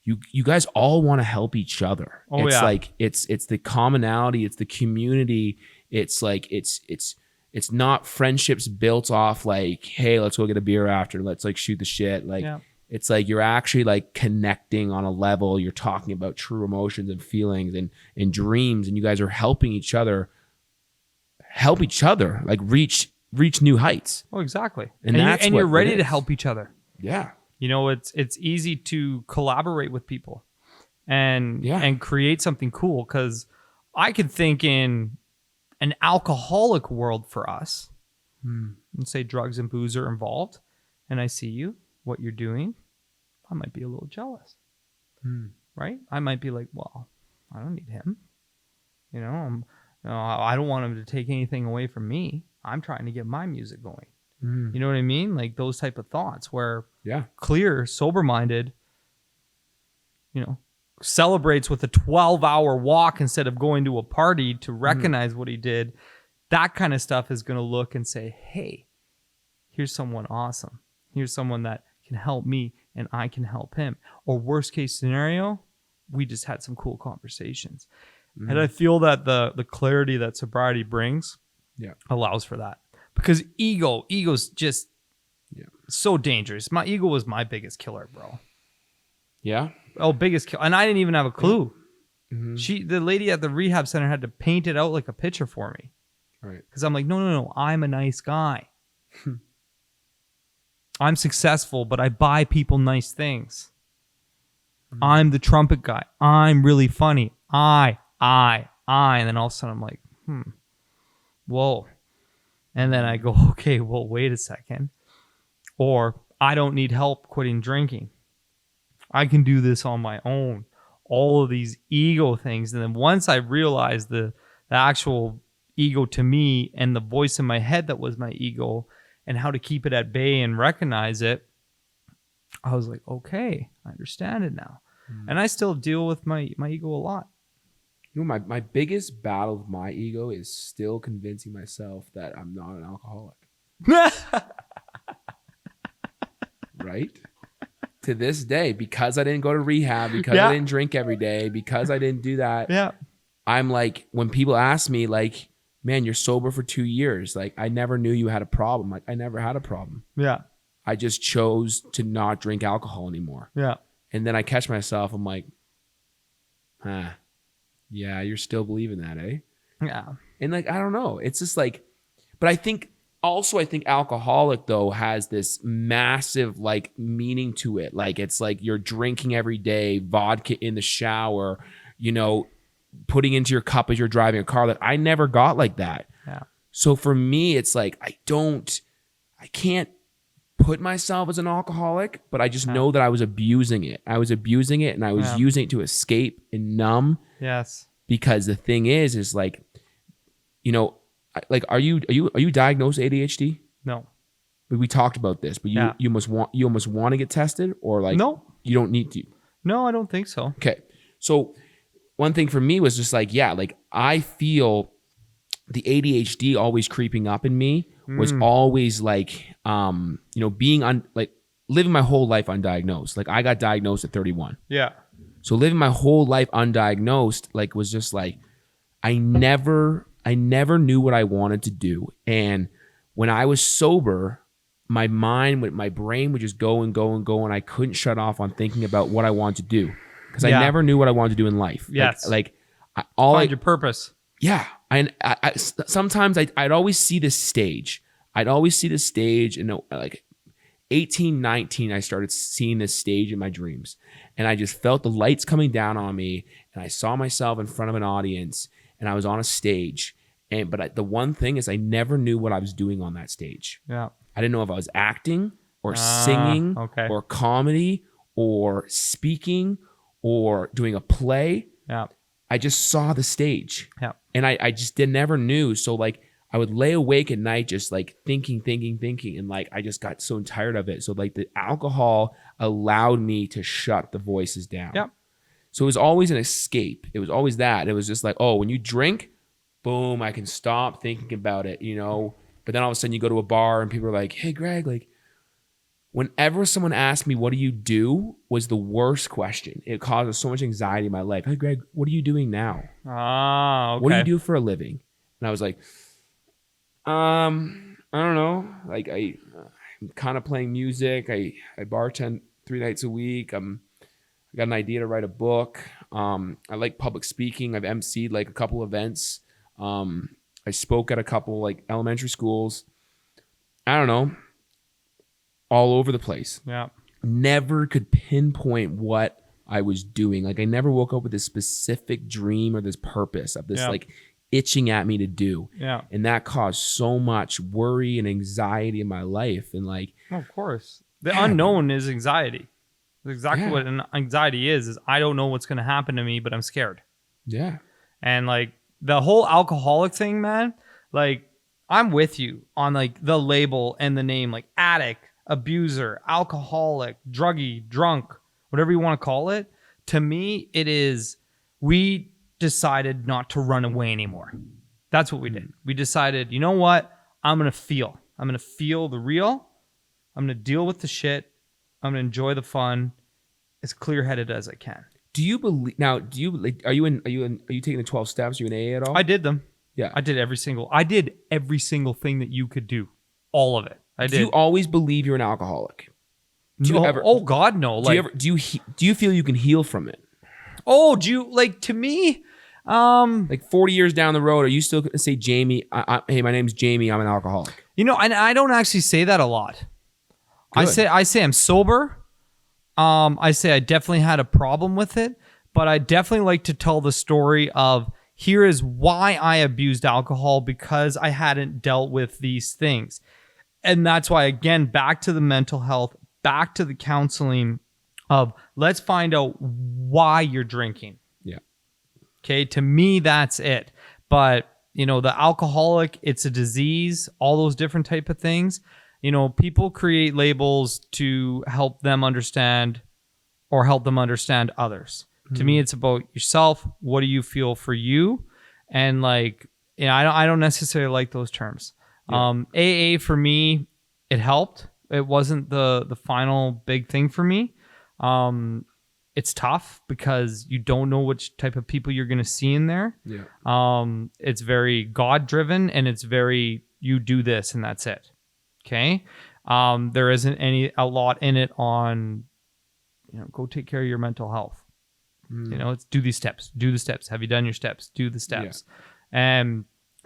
[SPEAKER 1] you guys all want to help each other.
[SPEAKER 2] Oh,
[SPEAKER 1] it's
[SPEAKER 2] yeah.
[SPEAKER 1] like, it's the commonality, it's the community. It's like, it's not friendships built off like, hey, let's go get a beer after, let's like shoot the shit. Like, it's like you're actually like connecting on a level. You're talking about true emotions and feelings and dreams, and you guys are helping each other like reach new heights.
[SPEAKER 2] Oh, exactly.
[SPEAKER 1] And
[SPEAKER 2] you're ready to help each other.
[SPEAKER 1] Yeah.
[SPEAKER 2] You know, it's easy to collaborate with people and create something cool, because I could think in an alcoholic world for us, and say drugs and booze are involved, and I see you, what you're doing, I might be a little jealous, right? I might be like, well, I don't need him. You know, I don't want him to take anything away from me. I'm trying to get my music going. You know what I mean? Like those type of thoughts where clear, sober-minded, you know, celebrates with a 12-hour walk instead of going to a party to recognize what he did. That kind of stuff is going to look and say, hey, here's someone awesome. Here's someone that can help me and I can help him. Or worst case scenario, we just had some cool conversations. And I feel that the clarity that sobriety brings allows for that. Because ego's just so dangerous. My ego was my biggest killer, bro.
[SPEAKER 1] Yeah.
[SPEAKER 2] Oh, biggest killer. And I didn't even have a clue. The lady at the rehab center had to paint it out like a picture for me.
[SPEAKER 1] Right.
[SPEAKER 2] Because I'm like, no, I'm a nice guy. I'm successful, but I buy people nice things. I'm the trumpet guy. I'm really funny. I. And then all of a sudden I'm like, whoa. And then I go, okay, well, wait a second. Or I don't need help quitting drinking. I can do this on my own. All of these ego things. And then once I realized the actual ego to me and the voice in my head that was my ego and how to keep it at bay and recognize it, I was like, okay, I understand it now. And I still deal with my ego a lot.
[SPEAKER 1] You know, my biggest battle with my ego is still convincing myself that I'm not an alcoholic. Right? To this day, because I didn't go to rehab, because I didn't drink every day, because I didn't do that, I'm like, when people ask me, like, man, you're sober for 2 years. Like, I never knew you had a problem. Like, I never had a problem.
[SPEAKER 2] Yeah.
[SPEAKER 1] I just chose to not drink alcohol anymore.
[SPEAKER 2] Yeah.
[SPEAKER 1] And then I catch myself, I'm like, yeah, you're still believing that, eh?
[SPEAKER 2] Yeah.
[SPEAKER 1] And like, I don't know. It's just like, but I think alcoholic though has this massive like meaning to it. Like, it's like you're drinking every day, vodka in the shower, you know, putting into your cup as you're driving a car. Like, I never got like that.
[SPEAKER 2] Yeah.
[SPEAKER 1] So for me, it's like, I can't put myself as an alcoholic, but I just know that I was abusing it. I was abusing it and I was using it to escape and numb.
[SPEAKER 2] Yes.
[SPEAKER 1] Because the thing is like, you know, like, are you diagnosed ADHD?
[SPEAKER 2] No.
[SPEAKER 1] We talked about this, but you almost want to get tested, or like,
[SPEAKER 2] no,
[SPEAKER 1] you don't need to.
[SPEAKER 2] No, I don't think so.
[SPEAKER 1] Okay. So one thing for me was just like, like I feel the ADHD always creeping up in me, was always like, being living my whole life undiagnosed. Like I got diagnosed at 31.
[SPEAKER 2] Yeah.
[SPEAKER 1] So living my whole life undiagnosed, like was just like, I never knew what I wanted to do. And when I was sober, my brain would just go and go and go. And I couldn't shut off on thinking about what I wanted to do. Because I never knew what I wanted to do in life.
[SPEAKER 2] Yes.
[SPEAKER 1] Find
[SPEAKER 2] your purpose.
[SPEAKER 1] Yeah. I sometimes I'd always see this stage. And like 18, 19, I started seeing this stage in my dreams. And I just felt the lights coming down on me. And I saw myself in front of an audience. And I was on a stage. But the one thing is I never knew what I was doing on that stage.
[SPEAKER 2] Yeah.
[SPEAKER 1] I didn't know if I was acting or singing or comedy or speaking or doing a play.
[SPEAKER 2] Yeah.
[SPEAKER 1] I just saw the stage.
[SPEAKER 2] Yeah.
[SPEAKER 1] And I just never knew. So like I would lay awake at night just like thinking. And like I just got so tired of it. So like the alcohol allowed me to shut the voices down.
[SPEAKER 2] Yeah.
[SPEAKER 1] So it was always an escape. It was always that. It was just like, oh, when you drink, boom, I can stop thinking about it, But then all of a sudden you go to a bar and people are like, hey, Greg, like, whenever someone asked me, what do you do, was the worst question. It causes so much anxiety in my life. Hey, Greg, what are you doing now?
[SPEAKER 2] Okay.
[SPEAKER 1] What do you do for a living? And I was like, I don't know. Like, I'm kind of playing music. I bartend 3 nights a week. I got an idea to write a book. I like public speaking. I've emceed like a couple events. I spoke at a couple like elementary schools. I don't know. All over the place.
[SPEAKER 2] Yeah.
[SPEAKER 1] Never could pinpoint what I was doing. Like I never woke up with this specific dream or this purpose of this like itching at me to do.
[SPEAKER 2] Yeah.
[SPEAKER 1] And that caused so much worry and anxiety in my life. And like,
[SPEAKER 2] of course, the unknown is anxiety. That's exactly what an anxiety is I don't know what's going to happen to me, but I'm scared.
[SPEAKER 1] Yeah.
[SPEAKER 2] And like the whole alcoholic thing, man, like I'm with you on like the label and the name, like addict, abuser, alcoholic, druggie, drunk, whatever you want to call it. To me, it is, we decided not to run away anymore. That's what we did. We decided, you know what? I'm going to feel the real. I'm going to deal with the shit. I'm going to enjoy the fun as clear-headed as I can.
[SPEAKER 1] Do you believe now? Are you taking the 12 steps? Are you in AA at all?
[SPEAKER 2] I did them.
[SPEAKER 1] Yeah,
[SPEAKER 2] I did every single thing that you could do. All of it. I did.
[SPEAKER 1] Do you always believe you're an alcoholic? Do you ever?
[SPEAKER 2] Oh God, no. Like,
[SPEAKER 1] do you feel you can heal from it?
[SPEAKER 2] Oh, do you like to me?
[SPEAKER 1] Like 40 years down the road, are you still going to say, Jamie? Hey, my name's Jamie. I'm an alcoholic.
[SPEAKER 2] And I don't actually say that a lot. Good. I say I'm sober. I say I definitely had a problem with it, but I definitely like to tell the story of here is why I abused alcohol, because I hadn't dealt with these things. And that's why, again, back to the mental health, back to the counseling of let's find out why you're drinking.
[SPEAKER 1] Yeah.
[SPEAKER 2] Okay. To me, that's it. But, the alcoholic, it's a disease, all those different type of things. People create labels to help them understand or help them understand others. Mm-hmm. To me, it's about yourself. What do you feel for you? And I don't necessarily like those terms. Yeah. AA for me, it helped. It wasn't the final big thing for me. It's tough because you don't know which type of people you're going to see in there. Yeah. It's very God driven and it's very, you do this and that's it. Okay. There isn't a lot in it on, go take care of your mental health. It's do these steps, do the steps. Have you done your steps? Do the steps. Yeah.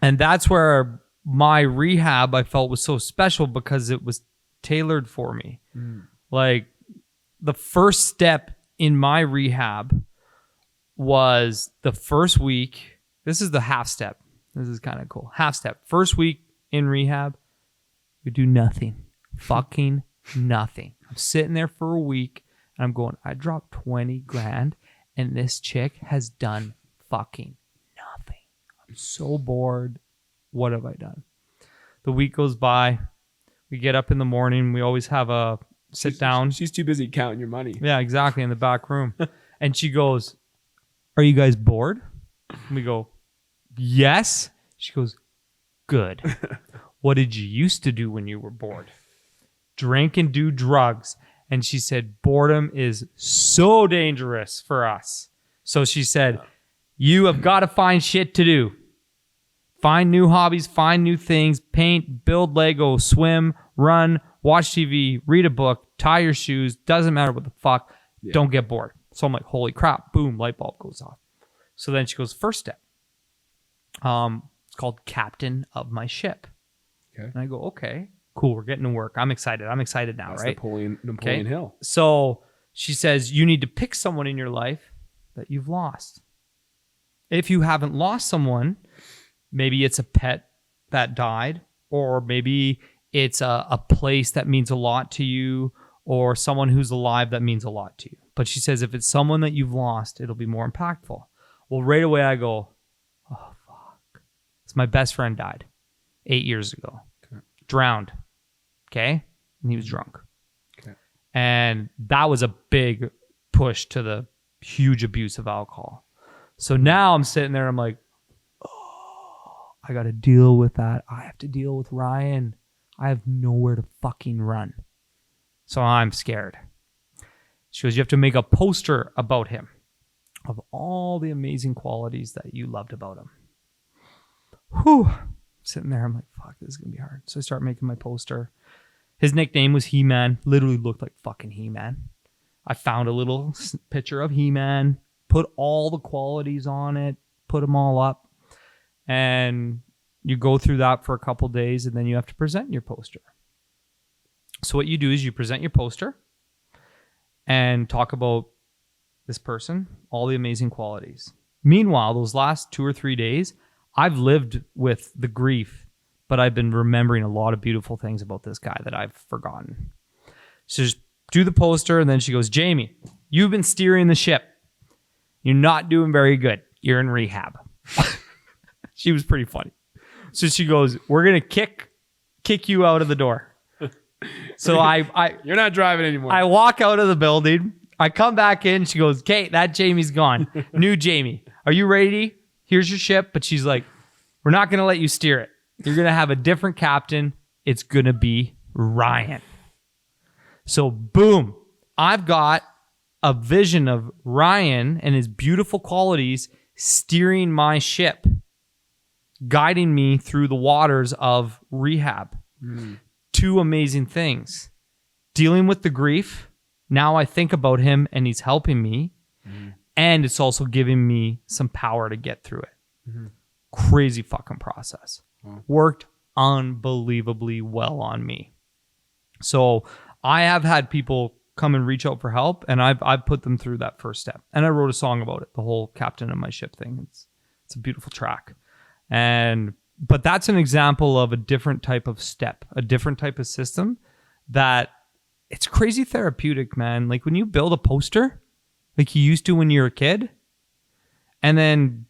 [SPEAKER 2] And that's where my rehab I felt was so special because it was tailored for me. Like the first step in my rehab was the first week. This is the half step. This is kind of cool. Half step. First week in rehab. You do nothing. Fucking nothing. I'm sitting there for a week and I'm going, I dropped 20 grand and this chick has done fucking nothing. I'm so bored. What have I done? The week goes by. We get up in the morning. We always have a sit down.
[SPEAKER 1] She's too busy counting your money.
[SPEAKER 2] Yeah, exactly. In the back room. And she goes, are you guys bored? And we go, yes. She goes, Good. What did you used to do when you were bored? Drink and do drugs. And she said, boredom is so dangerous for us. So she said, you have got to find shit to do. Find new hobbies, find new things, paint, build Lego, swim, run, watch TV, read a book, tie your shoes. Doesn't matter what the fuck. Yeah. Don't get bored. So I'm like, holy crap. Boom, light bulb goes off. So then she goes, first step. It's called captain of my ship. Okay. And I go, okay, cool. We're getting to work. I'm excited. I'm excited now, right?
[SPEAKER 1] Napoleon Hill.
[SPEAKER 2] So she says, you need to pick someone in your life that you've lost. If you haven't lost someone, maybe it's a pet that died, or maybe it's a place that means a lot to you, or someone who's alive that means a lot to you. But she says, if it's someone that you've lost, it'll be more impactful. Well, right away I go, oh, fuck. It's my best friend died 8 years ago. Okay. Drowned. Okay? And he was drunk. Okay. And that was a big push to the huge abuse of alcohol. So now I'm sitting there, I'm like, oh, I got to deal with that. I have to deal with Ryan. I have nowhere to fucking run. So I'm scared. She goes, you have to make a poster about him of all the amazing qualities that you loved about him. Whew. Sitting there, I'm like, fuck, this is going to be hard. So I start making my poster. His nickname was He-Man. Literally looked like fucking He-Man. I found a little picture of He-Man, put all the qualities on it, put them all up. And you go through that for a couple days, and then you have to present your poster. So what you do is you present your poster and talk about this person, all the amazing qualities. Meanwhile, those last 2 or 3 days, I've lived with the grief, but I've been remembering a lot of beautiful things about this guy that I've forgotten. So just do the poster, and then she goes, Jamie, you've been steering the ship. You're not doing very good. You're in rehab. She was pretty funny. So she goes, we're going to kick you out of the door. So
[SPEAKER 1] you're not driving anymore.
[SPEAKER 2] I walk out of the building. I come back in. She goes, Kate, that Jamie's gone. New Jamie. Are you ready? Here's your ship. But she's like, we're not going to let you steer it. You're going to have a different captain. It's going to be Ryan. So boom, I've got a vision of Ryan and his beautiful qualities steering my ship, guiding me through the waters of rehab. Two amazing things. Dealing with the grief. Now I think about him and he's helping me. And it's also giving me some power to get through it. Crazy fucking process. Worked unbelievably well on me. So I have had people come and reach out for help, and I've put them through that first step. And I wrote a song about it, the whole captain of my ship thing. It's a beautiful track. But that's an example of a different type of step, a different type of system that it's crazy therapeutic, man. Like when you build a poster, like you used to when you were a kid, and then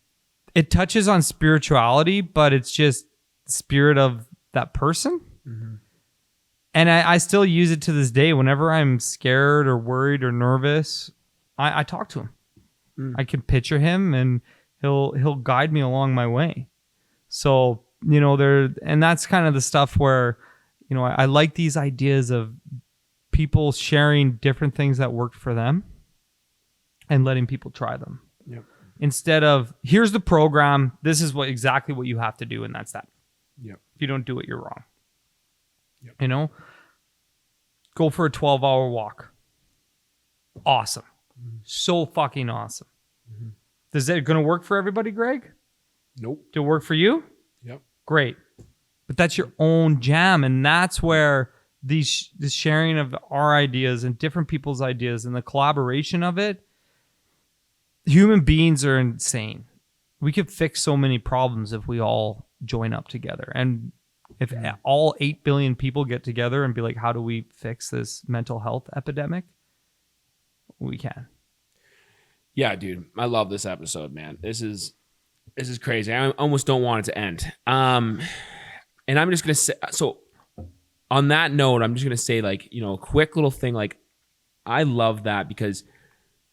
[SPEAKER 2] it touches on spirituality, but it's just the spirit of that person. And I still use it to this day. Whenever I'm scared or worried or nervous, I talk to him. I can picture him and he'll guide me along my way. So, and that's kind of the stuff where, I like these ideas of people sharing different things that worked for them and letting people try them. Yep. Instead of, here's the program, this is exactly what you have to do, and that's that. Yep. If you don't do it, you're wrong. Yep. Go for a 12-hour walk. Awesome. So fucking awesome. Is that going to work for everybody, Greg?
[SPEAKER 1] Nope.
[SPEAKER 2] Did it work for you?
[SPEAKER 1] Yep.
[SPEAKER 2] Great. But that's your own jam, and that's where the sharing of our ideas and different people's ideas and the collaboration of it, human beings are insane. We could fix so many problems if we all join up together. And if all 8 billion people get together and be like, how do we fix this mental health epidemic? We can.
[SPEAKER 1] Yeah, dude. I love this episode, man. This is crazy. I almost don't want it to end. And I'm just going to say, so on that note, I'm just going to say like, a quick little thing. Like I love that because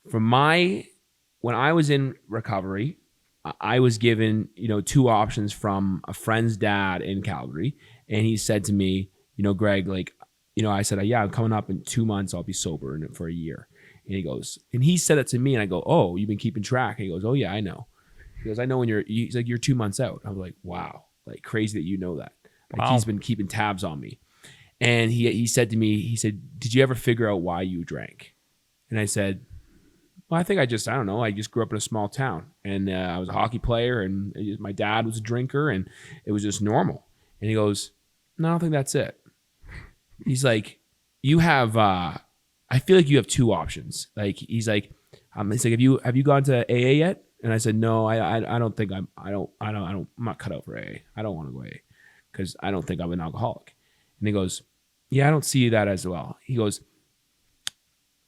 [SPEAKER 1] when I was in recovery, I was given, two options from a friend's dad in Calgary. And he said to me, Greg, like, I said, yeah, I'm coming up in 2 months. I'll be sober for a year. And he said it to me, and I go, oh, you've been keeping track? And he goes, oh yeah, I know. He goes, I know he's like, you're 2 months out. I was like, wow, like crazy that you know that. Like he's been keeping tabs on me. And he said to me, he said, did you ever figure out why you drank? And I said, well, I think I don't know. I just grew up in a small town, and I was a hockey player, and my dad was a drinker, and it was just normal. And he goes, no, I don't think that's it. He's like, you have, I feel like you have two options. Like, he's like, have you gone to AA yet? And I said, no, I don't think I'm not cut out for AA. I don't want to go AA because I don't think I'm an alcoholic. And he goes, yeah, I don't see that as well. He goes,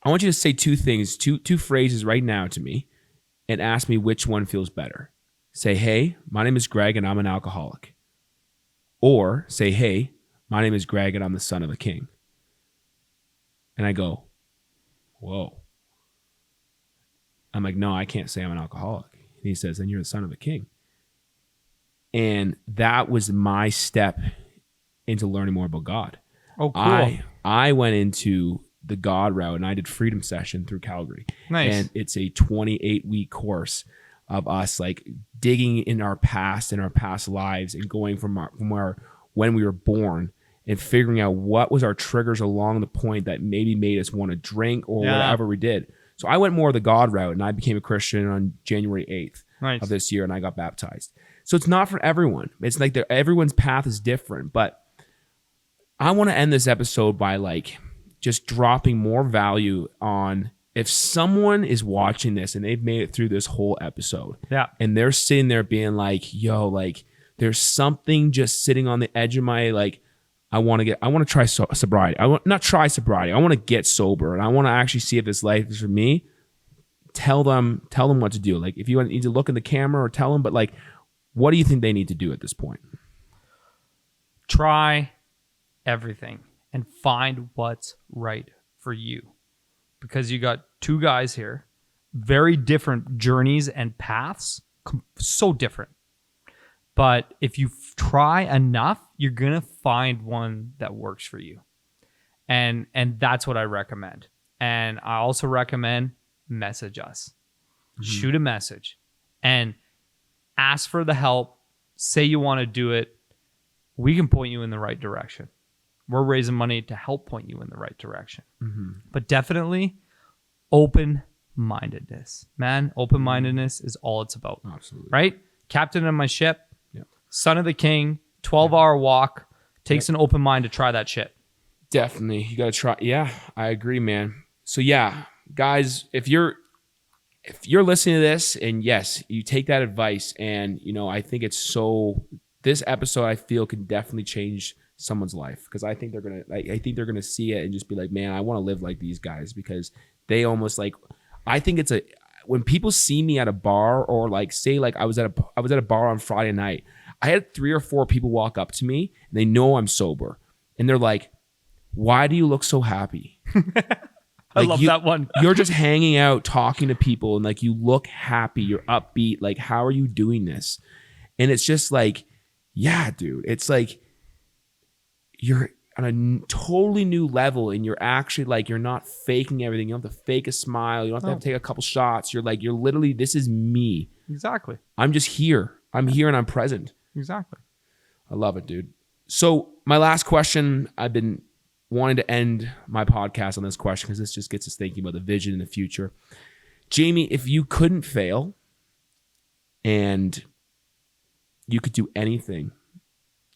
[SPEAKER 1] I want you to say two things, two phrases right now to me, and ask me which one feels better. Say, hey, my name is Greg and I'm an alcoholic. Or say, hey, my name is Greg and I'm the son of a king. And I go, whoa. I'm like, no, I can't say I'm an alcoholic. And he says, then you're the son of a king. And that was my step into learning more about God.
[SPEAKER 2] Oh, cool.
[SPEAKER 1] I went into the God route, and I did Freedom Session through Calgary.
[SPEAKER 2] Nice.
[SPEAKER 1] And it's a 28-week course of us like digging in our past and our past lives, and going from when we were born, and figuring out what was our triggers along the point that maybe made us want to drink or whatever we did. So I went more of the God route, and I became a Christian on January 8th of this year, and I got baptized. So it's not for everyone. It's like everyone's path is different, but I want to end this episode by like just dropping more value on, if someone is watching this and they've made it through this whole episode, and they're sitting there being like, yo, like there's something just sitting on the edge of my, like, I want to try sobriety. I want to get sober, and I want to actually see if this life is for me. Tell them what to do. Like, if you need to look in the camera or tell them, but like, what do you think they need to do at this point?
[SPEAKER 2] Try everything and find what's right for you, because you got two guys here, very different journeys and paths, so different. But if you try enough, you're going to find one that works for you. And that's what I recommend. And I also recommend message us. Shoot a message and ask for the help. Say you want to do it. We can point you in the right direction. We're raising money to help point you in the right direction. But definitely open-mindedness. Man, open-mindedness is all it's about.
[SPEAKER 1] Absolutely.
[SPEAKER 2] Right? Captain of my ship. Son of the king, 12-hour walk. Takes an open mind to try that shit.
[SPEAKER 1] Definitely. You got to try. Yeah, I agree, man. So yeah, guys, if you're listening to this, and yes, you take that advice, and I think this episode I feel can definitely change someone's life, because I think they're gonna see it and just be like, man, I want to live like these guys, because they almost like, I think it's when people see me at a bar, or like say like I was at a bar on Friday night. I had 3 or 4 people walk up to me, and they know I'm sober, and they're like, why do you look so happy?
[SPEAKER 2] I love that one.
[SPEAKER 1] You're just hanging out, talking to people, and like, you look happy, you're upbeat. Like, how are you doing this? And it's just like, yeah, dude, it's like you're on a totally new level, and you're actually like, you're not faking everything. You don't have to fake a smile. You don't have to take a couple shots. You're literally, this is me.
[SPEAKER 2] Exactly.
[SPEAKER 1] I'm just here. I'm here and I'm present.
[SPEAKER 2] Exactly.
[SPEAKER 1] I love it, dude. So my last question, I've been wanting to end my podcast on this question, because this just gets us thinking about the vision in the future. Jamie, if you couldn't fail and you could do anything,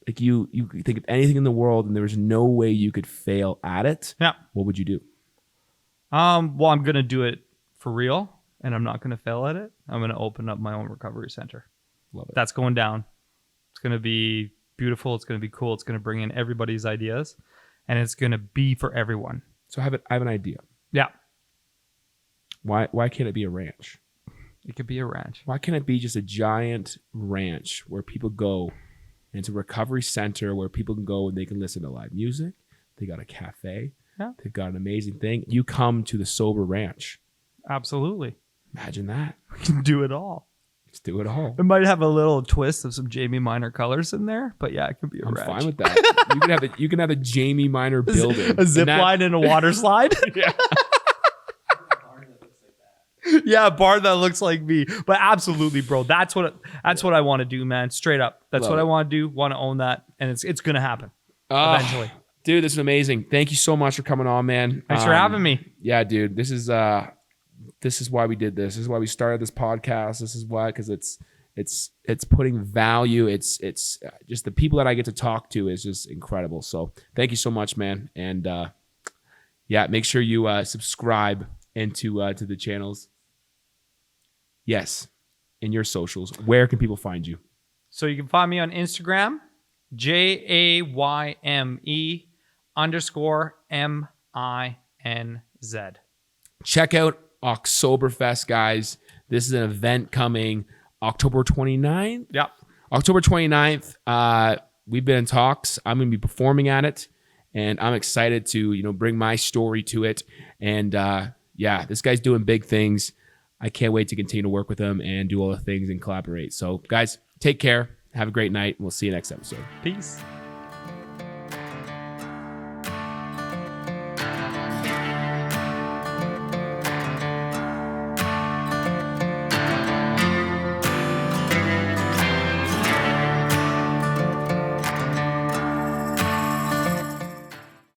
[SPEAKER 1] like you could think of anything in the world and there was no way you could fail at it, what would you do?
[SPEAKER 2] Well, I'm going to do it for real, and I'm not going to fail at it. I'm going to open up my own recovery center.
[SPEAKER 1] Love it.
[SPEAKER 2] That's going down. It's going to be beautiful. It's going to be cool. It's going to bring in everybody's ideas, and it's going to be for everyone.
[SPEAKER 1] So I have an idea.
[SPEAKER 2] Yeah.
[SPEAKER 1] Why can't it be a ranch?
[SPEAKER 2] It could be a ranch.
[SPEAKER 1] Why can't it be just a giant ranch where people go, and it's a recovery center where people can go and they can listen to live music. They got a cafe.
[SPEAKER 2] Yeah.
[SPEAKER 1] They've got an amazing thing. You come to the Sober Ranch.
[SPEAKER 2] Absolutely.
[SPEAKER 1] Imagine that.
[SPEAKER 2] We can do it all.
[SPEAKER 1] Let's do it all.
[SPEAKER 2] It might have a little twist of some Jamie Minor colors in there, but yeah, it could be a
[SPEAKER 1] I'm
[SPEAKER 2] wrench.
[SPEAKER 1] fine with that. You can have a Jamie Minor building.
[SPEAKER 2] A zip line and a water slide.
[SPEAKER 1] Yeah.
[SPEAKER 2] Yeah, a bar that looks like me. But absolutely, bro. That's what I want to do, man. Straight up. That's
[SPEAKER 1] Love
[SPEAKER 2] what
[SPEAKER 1] it.
[SPEAKER 2] I want to do. Want to own that. And it's gonna happen eventually.
[SPEAKER 1] Dude, this is amazing. Thank you so much for coming on, man.
[SPEAKER 2] Thanks for having me.
[SPEAKER 1] Yeah, dude. This is why we did this. This is why we started this podcast. This is why, because it's putting value. It's just the people that I get to talk to is just incredible. So thank you so much, man. And yeah, make sure you subscribe to the channels. Yes, in your socials. Where can people find you?
[SPEAKER 2] So you can find me on Instagram, JAYME_MINZ.
[SPEAKER 1] Check out Oktoberfest, guys. This is an event coming October 29th.
[SPEAKER 2] Yep.
[SPEAKER 1] October 29th. We've been in talks. I'm going to be performing at it, and I'm excited to bring my story to it. And yeah, this guy's doing big things. I can't wait to continue to work with him and do all the things and collaborate. So, guys, take care. Have a great night, and we'll see you next episode.
[SPEAKER 2] Peace.